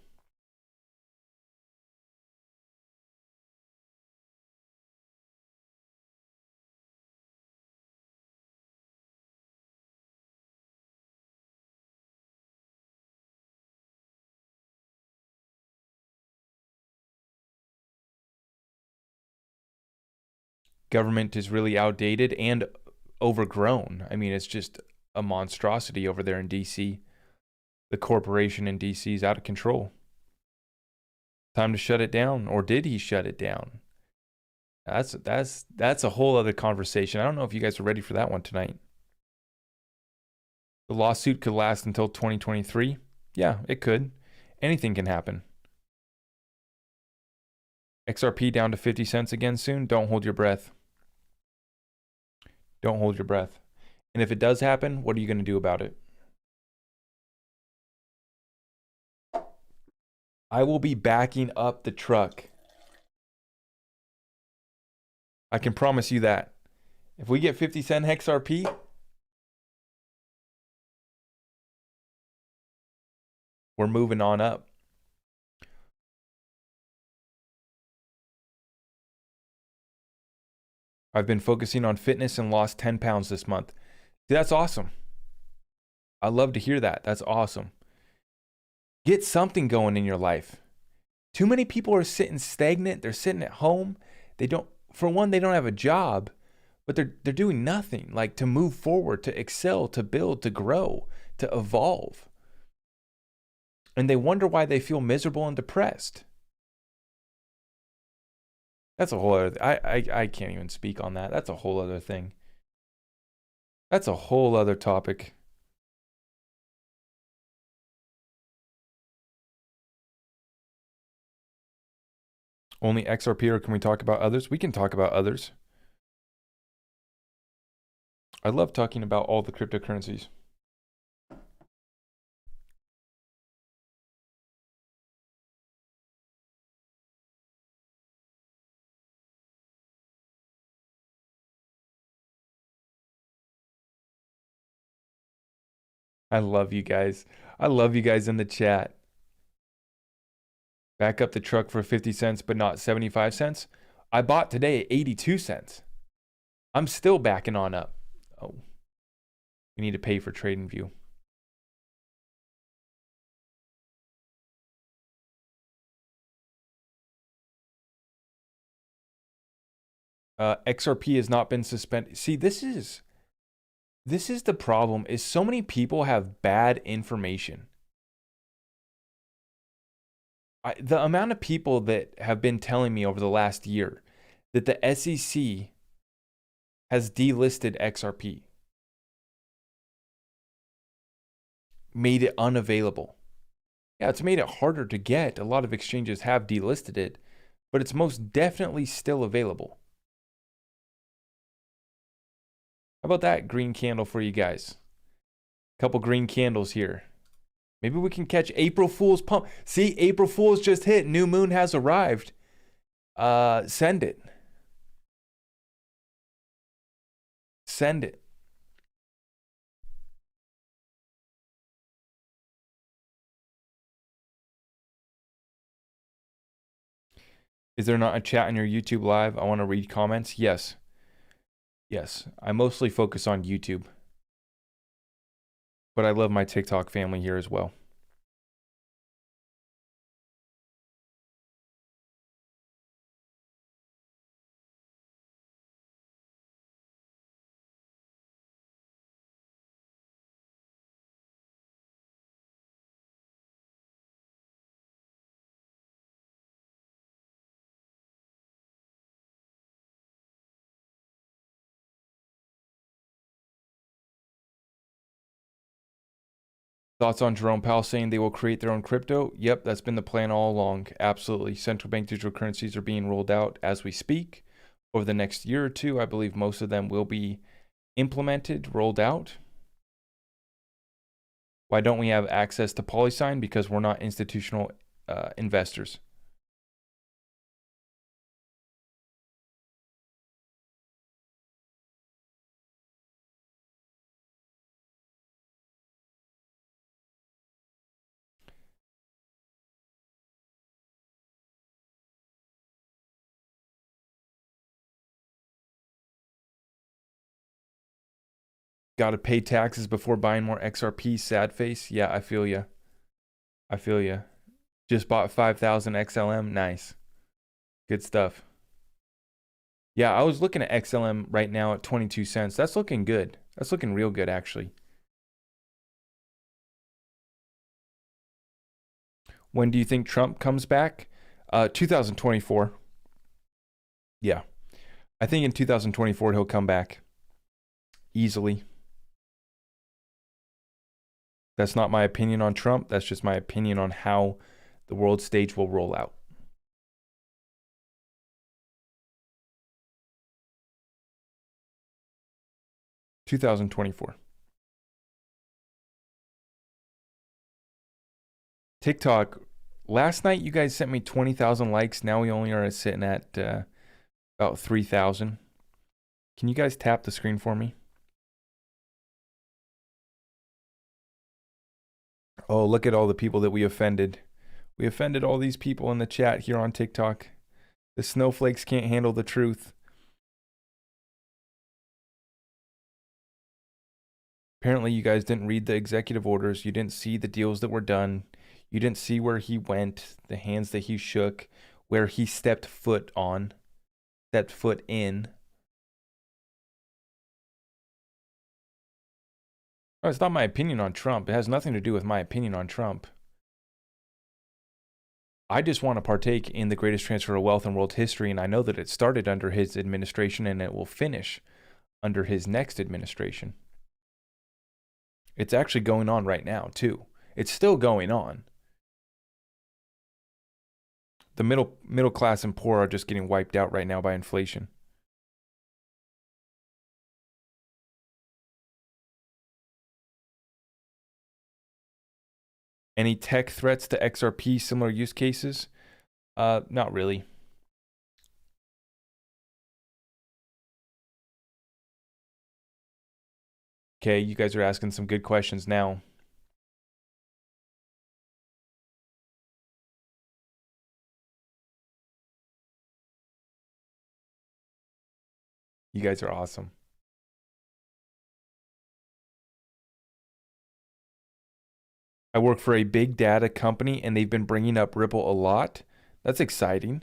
Government is really outdated and overgrown. I mean, it's just a monstrosity over there in DC. The corporation in DC is out of control. Time to shut it down, or did he shut it down? That's a whole other conversation. I don't know if you guys are ready for that one tonight. The lawsuit could last until 2023. Yeah, it could. Anything can happen. XRP down to 50 cents again soon. Don't hold your breath. Don't hold your breath. And if it does happen, what are you going to do about it? I will be backing up the truck. I can promise you that. If we get 50 cent XRP, we're moving on up. I've been focusing on fitness and lost 10 pounds this month. See, that's awesome. I love to hear that. That's awesome. Get something going in your life. Too many people are sitting stagnant. They're sitting at home. They don't, for one, they don't have a job, but they're doing nothing like to move forward, to excel, to build, to grow, to evolve. And they wonder why they feel miserable and depressed. That's a whole other, I can't even speak on that. That's a whole other thing. That's a whole other topic. Only XRP, or can we talk about others? We can talk about others. I love talking about all the cryptocurrencies. I love you guys. I love you guys in the chat. Back up the truck for 50 cents, but not 75 cents. I bought today at 82 cents. I'm still backing on up. Oh, we need to pay for TradingView. XRP has not been suspended. See, this is the problem, is so many people have bad information. The amount of people that have been telling me over the last year that the SEC has delisted XRP, made it unavailable. Yeah, it's made it harder to get. A lot of exchanges have delisted it, but it's most definitely still available. How about that green candle for you guys? A couple green candles here. Maybe we can catch April Fool's pump. See, April Fool's just hit. New moon has arrived. Send it. Send it. Is there not a chat on your YouTube live? I want to read comments. Yes. Yes. I mostly focus on YouTube, but I love my TikTok family here as well. Thoughts on Jerome Powell saying they will create their own crypto? Yep, that's been the plan all along. Absolutely. Central bank digital currencies are being rolled out as we speak. Over the next year or two, I believe most of them will be implemented, rolled out. Why don't we have access to PolySign? Because we're not institutional investors. Got to pay taxes before buying more XRP. Sad face. Yeah, I feel you. I feel you. Just bought 5,000 XLM. Nice. Good stuff. Yeah, I was looking at XLM right now at 22 cents. That's looking good. That's looking real good, actually. When do you think Trump comes back? 2024. Yeah. I think in 2024 he'll come back. Easily. That's not my opinion on Trump. That's just my opinion on how the world stage will roll out. 2024. TikTok, last night you guys sent me 20,000 likes. Now we only are sitting at about 3,000. Can you guys tap the screen for me? Oh, look at all the people that we offended. We offended all these people in the chat here on TikTok. The snowflakes can't handle the truth. Apparently, you guys didn't read the executive orders. You didn't see the deals that were done. You didn't see where he went, the hands that he shook, where he stepped foot in. Oh, it's not my opinion on Trump. It has nothing to do with my opinion on Trump. I just want to partake in the greatest transfer of wealth in world history, and I know that it started under his administration and it will finish under his next administration. It's actually going on right now, too. It's still going on. The middle class and poor are just getting wiped out right now by inflation. Any tech threats to XRP, similar use cases? Not really. Okay, you guys are asking some good questions now. You guys are awesome. I work for a big data company and they've been bringing up Ripple a lot. That's exciting.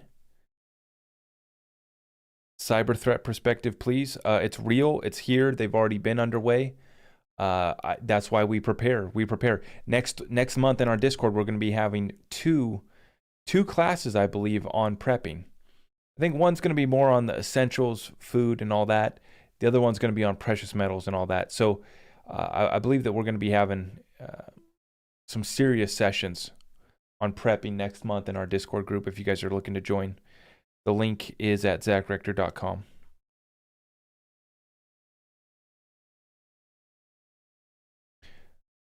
Cyber threat perspective, please. It's real. It's here. They've already been underway. That's why we prepare. We prepare. Next month in our Discord, we're going to be having two classes, I believe, on prepping. I think one's going to be more on the essentials, food, and all that. The other one's going to be on precious metals and all that. So I believe that we're going to be having some serious sessions on prepping next month in our Discord group if you guys are looking to join. The link is at zachrector.com.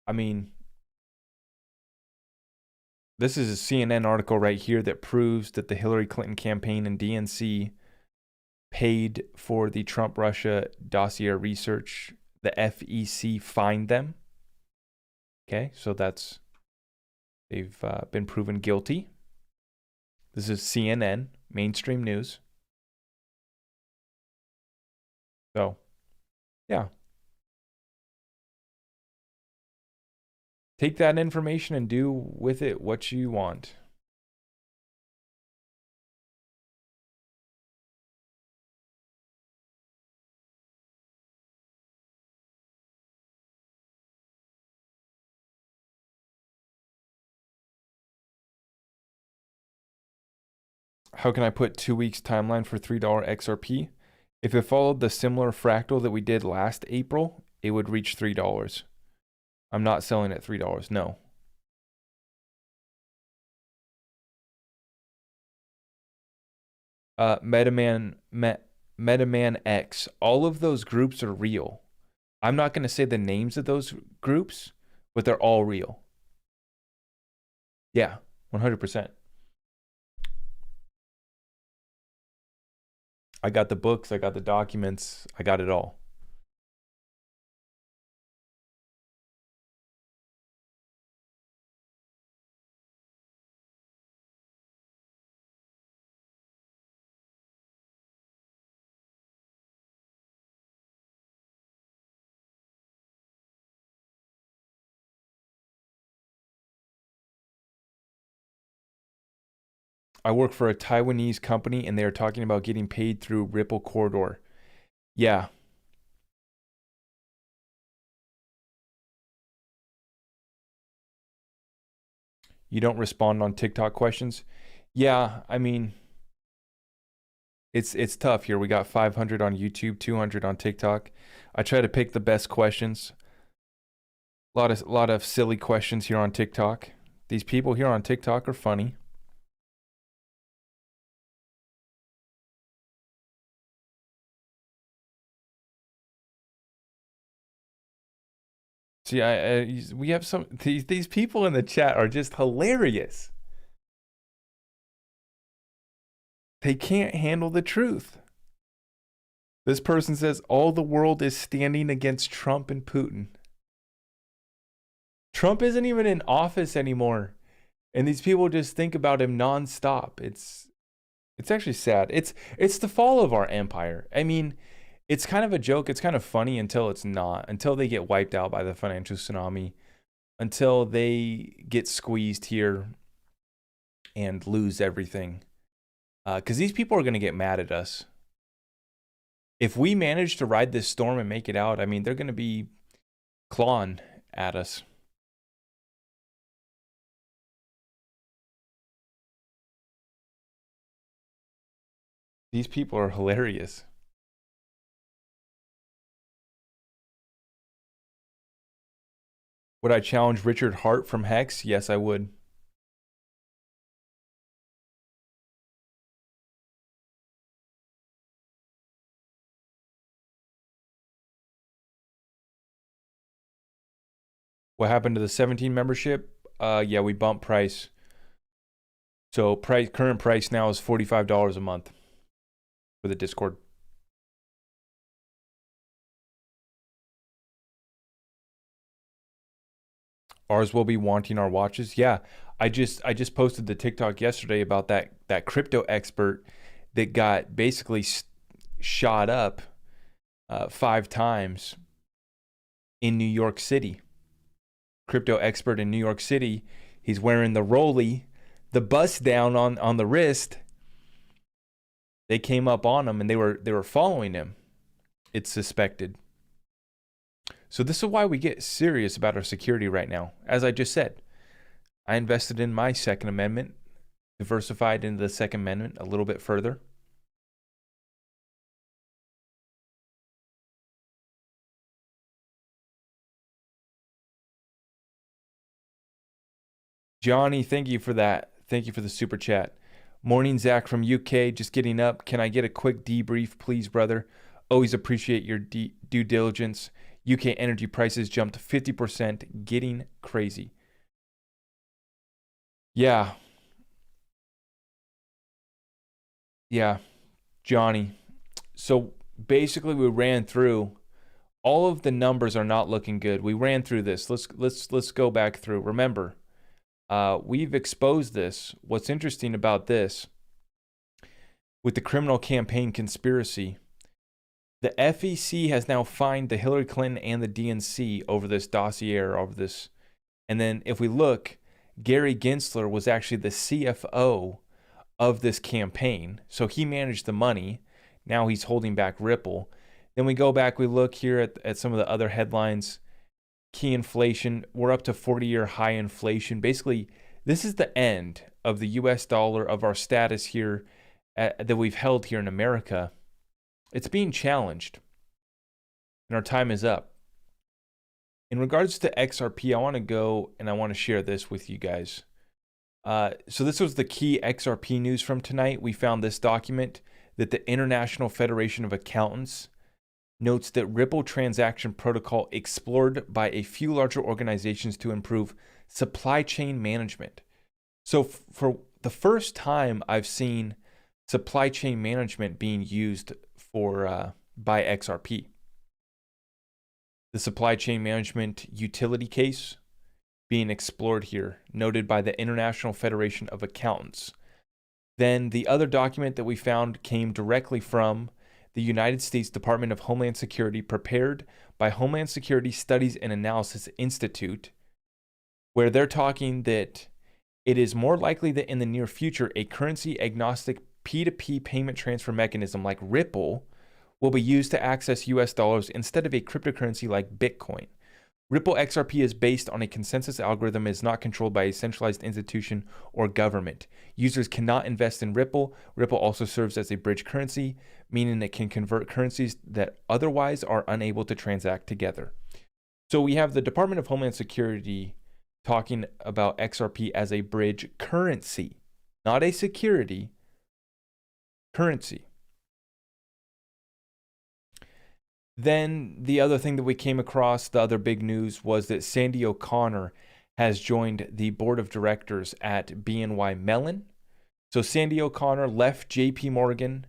I mean, this is a CNN article right here that proves that the Hillary Clinton campaign and DNC paid for the Trump-Russia dossier research. The FEC fined them. Okay, so they've been proven guilty. This is CNN, mainstream news. So, yeah. Take that information and do with it what you want. How can I put 2 weeks timeline for $3 XRP? If it followed the similar fractal that we did last April, it would reach $3. I'm not selling at $3, no. MetaMan X, all of those groups are real. I'm not going to say the names of those groups, but they're all real. Yeah, 100%. I got the books, I got the documents, I got it all. I work for a Taiwanese company and they are talking about getting paid through Ripple Corridor. Yeah. You don't respond on TikTok questions? Yeah, I mean, it's tough here. We got 500 on YouTube, 200 on TikTok. I try to pick the best questions. A lot of silly questions here on TikTok. These people here on TikTok are funny. See, we have these people in the chat are just hilarious. They can't handle the truth. This person says all the world is standing against Trump and Putin. Trump isn't even in office anymore, and these people just think about him nonstop. It's actually sad. It's the fall of our empire. I mean, it's kind of a joke. It's kind of funny until it's not. Until they get wiped out by the financial tsunami, until they get squeezed here and lose everything. Because these people are going to get mad at us. If we manage to ride this storm and make it out, I mean, they're going to be clawing at us. These people are hilarious. Would I challenge Richard Hart from Hex? Yes, I would. What happened to the 17 membership? Yeah, we bumped price. So current price now is $45 a month for the Discord. Ours will be wanting our watches. Yeah, I just posted the TikTok yesterday about that crypto expert that got basically shot up 5 times in New York City. Crypto expert in New York City. He's wearing the rollie, the bust down on the wrist. They came up on him and they were following him. It's suspected. So this is why we get serious about our security right now. As I just said, I invested in my Second Amendment, diversified into the Second Amendment a little bit further. Johnny, thank you for that. Thank you for the super chat. Morning, Zach from UK, just getting up. Can I get a quick debrief, please, brother? Always appreciate your due diligence. UK energy prices jumped 50%, getting crazy. Yeah. Yeah, Johnny. So basically we ran through all of the numbers are not looking good. We ran through this. Let's go back through. Remember, we've exposed this. What's interesting about this with the criminal campaign conspiracy, the FEC has now fined the Hillary Clinton and the DNC over this dossier, over this. And then if we look, Gary Gensler was actually the CFO of this campaign. So he managed the money. Now he's holding back Ripple. Then we go back, we look here at some of the other headlines. Key inflation, we're up to 40-year high inflation. Basically, this is the end of the US dollar, of our status here that we've held here in America. It's being challenged, and our time is up. In regards to XRP, I want to go and I want to share this with you guys. So this was the key XRP news from tonight. We found this document that the International Federation of Accountants notes that Ripple transaction protocol explored by a few larger organizations to improve supply chain management. So for the first time, I've seen supply chain management being used by XRP. The supply chain management utility case being explored here, noted by the International Federation of Accountants. Then the other document that we found came directly from the United States Department of Homeland Security, prepared by Homeland Security Studies and Analysis Institute, where they're talking that it is more likely that in the near future, a currency agnostic P2P payment transfer mechanism like Ripple will be used to access US dollars instead of a cryptocurrency like Bitcoin. Ripple XRP is based on a consensus algorithm and is not controlled by a centralized institution or government. Users cannot invest in Ripple. Ripple also serves as a bridge currency, meaning it can convert currencies that otherwise are unable to transact together. So we have the Department of Homeland Security talking about XRP as a bridge currency, not a security, currency. Then the other thing that we came across, the other big news, was that Sandy O'Connor has joined the board of directors at BNY Mellon. So Sandy O'Connor left JP Morgan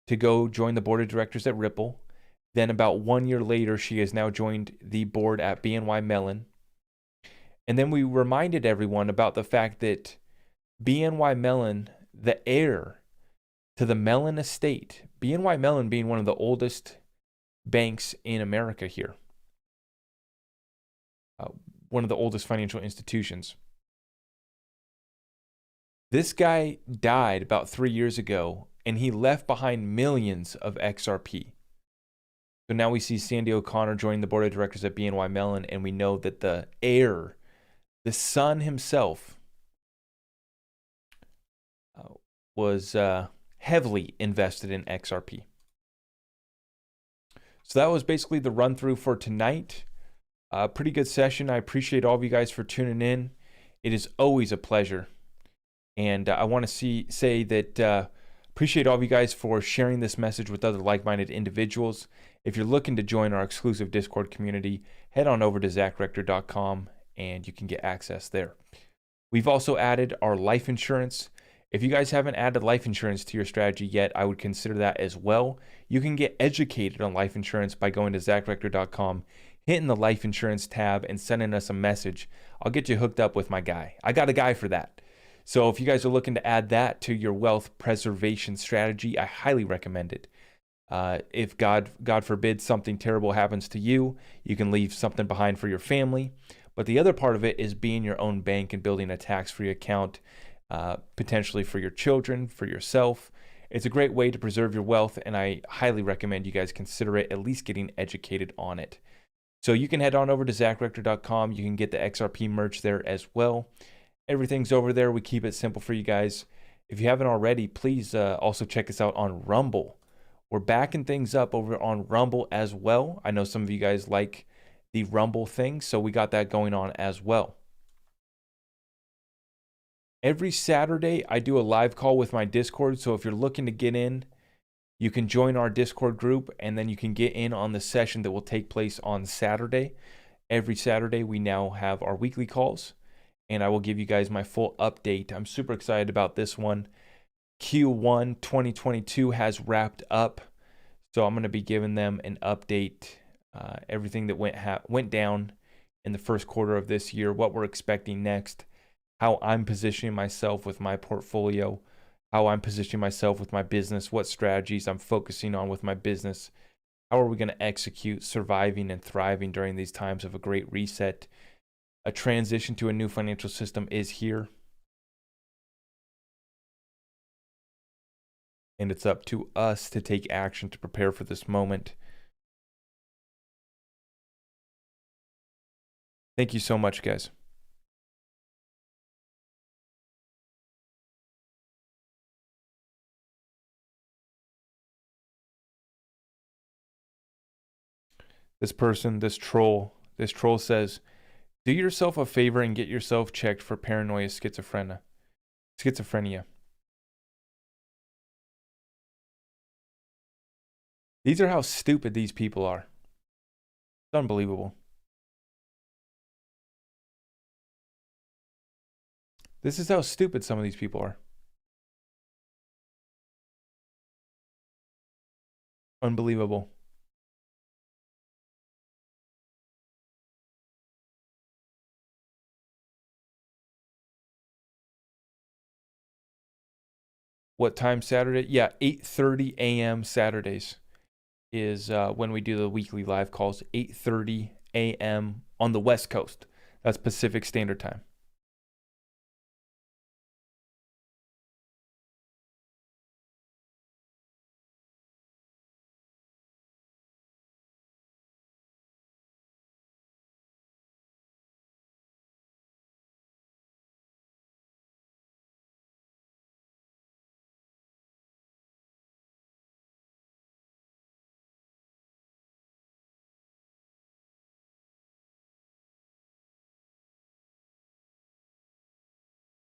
to go join the board of directors at Ripple. Then about 1 year later, she has now joined the board at BNY Mellon. And then we reminded everyone about the fact that BNY Mellon, the heir to the Mellon estate, BNY Mellon being one of the oldest banks in America here, one of the oldest financial institutions. This guy died about 3 years ago, and he left behind millions of XRP. So now we see Sandy O'Connor joining the board of directors at BNY Mellon, and we know that the heir, the son himself, was heavily invested in XRP. So that was basically the run through for tonight. Pretty good session. I appreciate all of you guys for tuning in. It is always a pleasure. And I want to say that appreciate all of you guys for sharing this message with other like-minded individuals. If you're looking to join our exclusive Discord community, head on over to zachrector.com and you can get access there. We've also added our life insurance. If you guys haven't added life insurance to your strategy yet, I would consider that as well. You can get educated on life insurance by going to zachrector.com, hitting the life insurance tab, and sending us a message. I'll get you hooked up with my guy. I got a guy for that. So if you guys are looking to add that to your wealth preservation strategy, I highly recommend it. If God forbid something terrible happens to you, you can leave something behind for your family. But the other part of it is being your own bank and building a tax-free account, potentially for your children, for yourself. It's a great way to preserve your wealth, and I highly recommend you guys consider it, at least getting educated on it. So you can head on over to zachrector.com. You can get the XRP merch there as well. Everything's over there. We keep it simple for you guys. If you haven't already, please also check us out on Rumble. We're backing things up over on Rumble as well. I know some of you guys like the Rumble thing, so we got that going on as well. Every Saturday, I do a live call with my Discord, so if you're looking to get in, you can join our Discord group, and then you can get in on the session that will take place on Saturday. Every Saturday, we now have our weekly calls, and I will give you guys my full update. I'm super excited about this one. Q1 2022 has wrapped up, so I'm going to be giving them an update, everything that went down in the first quarter of this year, what we're expecting next, how I'm positioning myself with my portfolio, how I'm positioning myself with my business, what strategies I'm focusing on with my business, how are we going to execute surviving and thriving during these times of a great reset. A transition to a new financial system is here. And it's up to us to take action to prepare for this moment. Thank you so much, guys. This troll says, do yourself a favor and get yourself checked for paranoia schizophrenia. These are how stupid these people are. It's unbelievable. This is how stupid some of these people are. Unbelievable. What time Saturday? Yeah, 8:30 a.m. Saturdays is when we do the weekly live calls. 8:30 a.m. on the West Coast. That's Pacific Standard Time.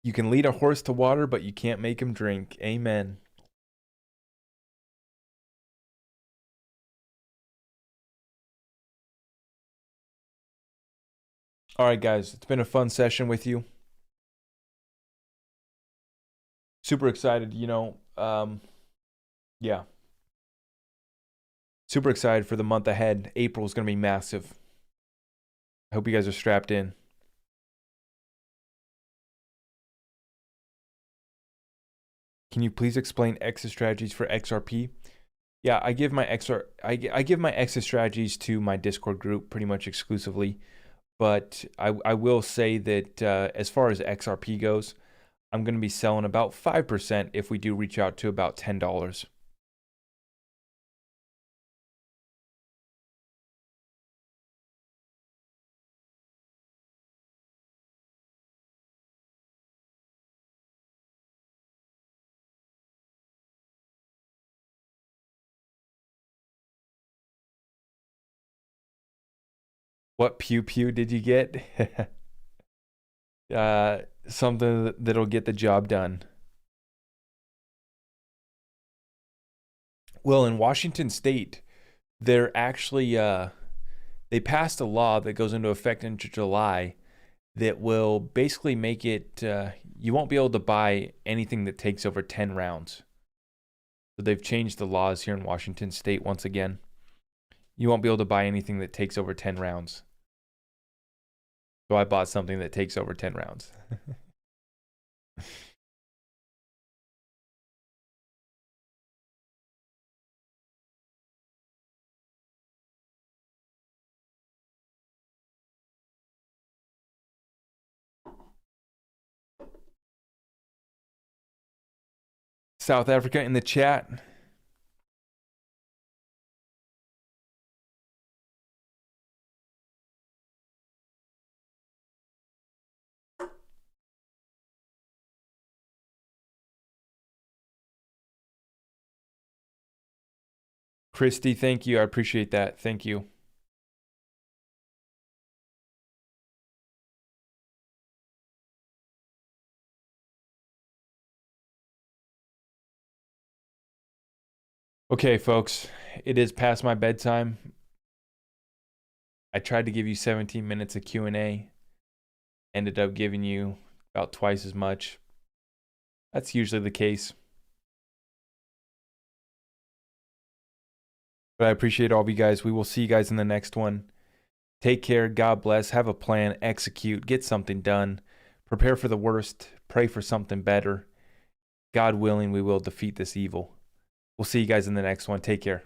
You can lead a horse to water, but you can't make him drink. Amen. All right, guys, it's been a fun session with you. Super excited, yeah, super excited for the month ahead. April is going to be massive. I hope you guys are strapped in. Can you please explain exit strategies for XRP? Yeah, I give my exit strategies to my Discord group pretty much exclusively, but I will say that as far as XRP goes, I'm going to be selling about 5% if we do reach out to about $10. What pew pew did you get? Something that'll get the job done. Well, in Washington State, they're actually they passed a law that goes into effect in July that will basically make it you won't be able to buy anything that takes over 10 rounds. So they've changed the laws here in Washington State once again. You won't be able to buy anything that takes over 10 rounds. So I bought something that takes over 10 rounds. South Africa in the chat. Christy, thank you. I appreciate that. Thank you. Okay, folks, it is past my bedtime. I tried to give you 17 minutes of Q&A. Ended up giving you about twice as much. That's usually the case. But I appreciate all of you guys. We will see you guys in the next one. Take care. God bless. Have a plan. Execute. Get something done. Prepare for the worst. Pray for something better. God willing, we will defeat this evil. We'll see you guys in the next one. Take care.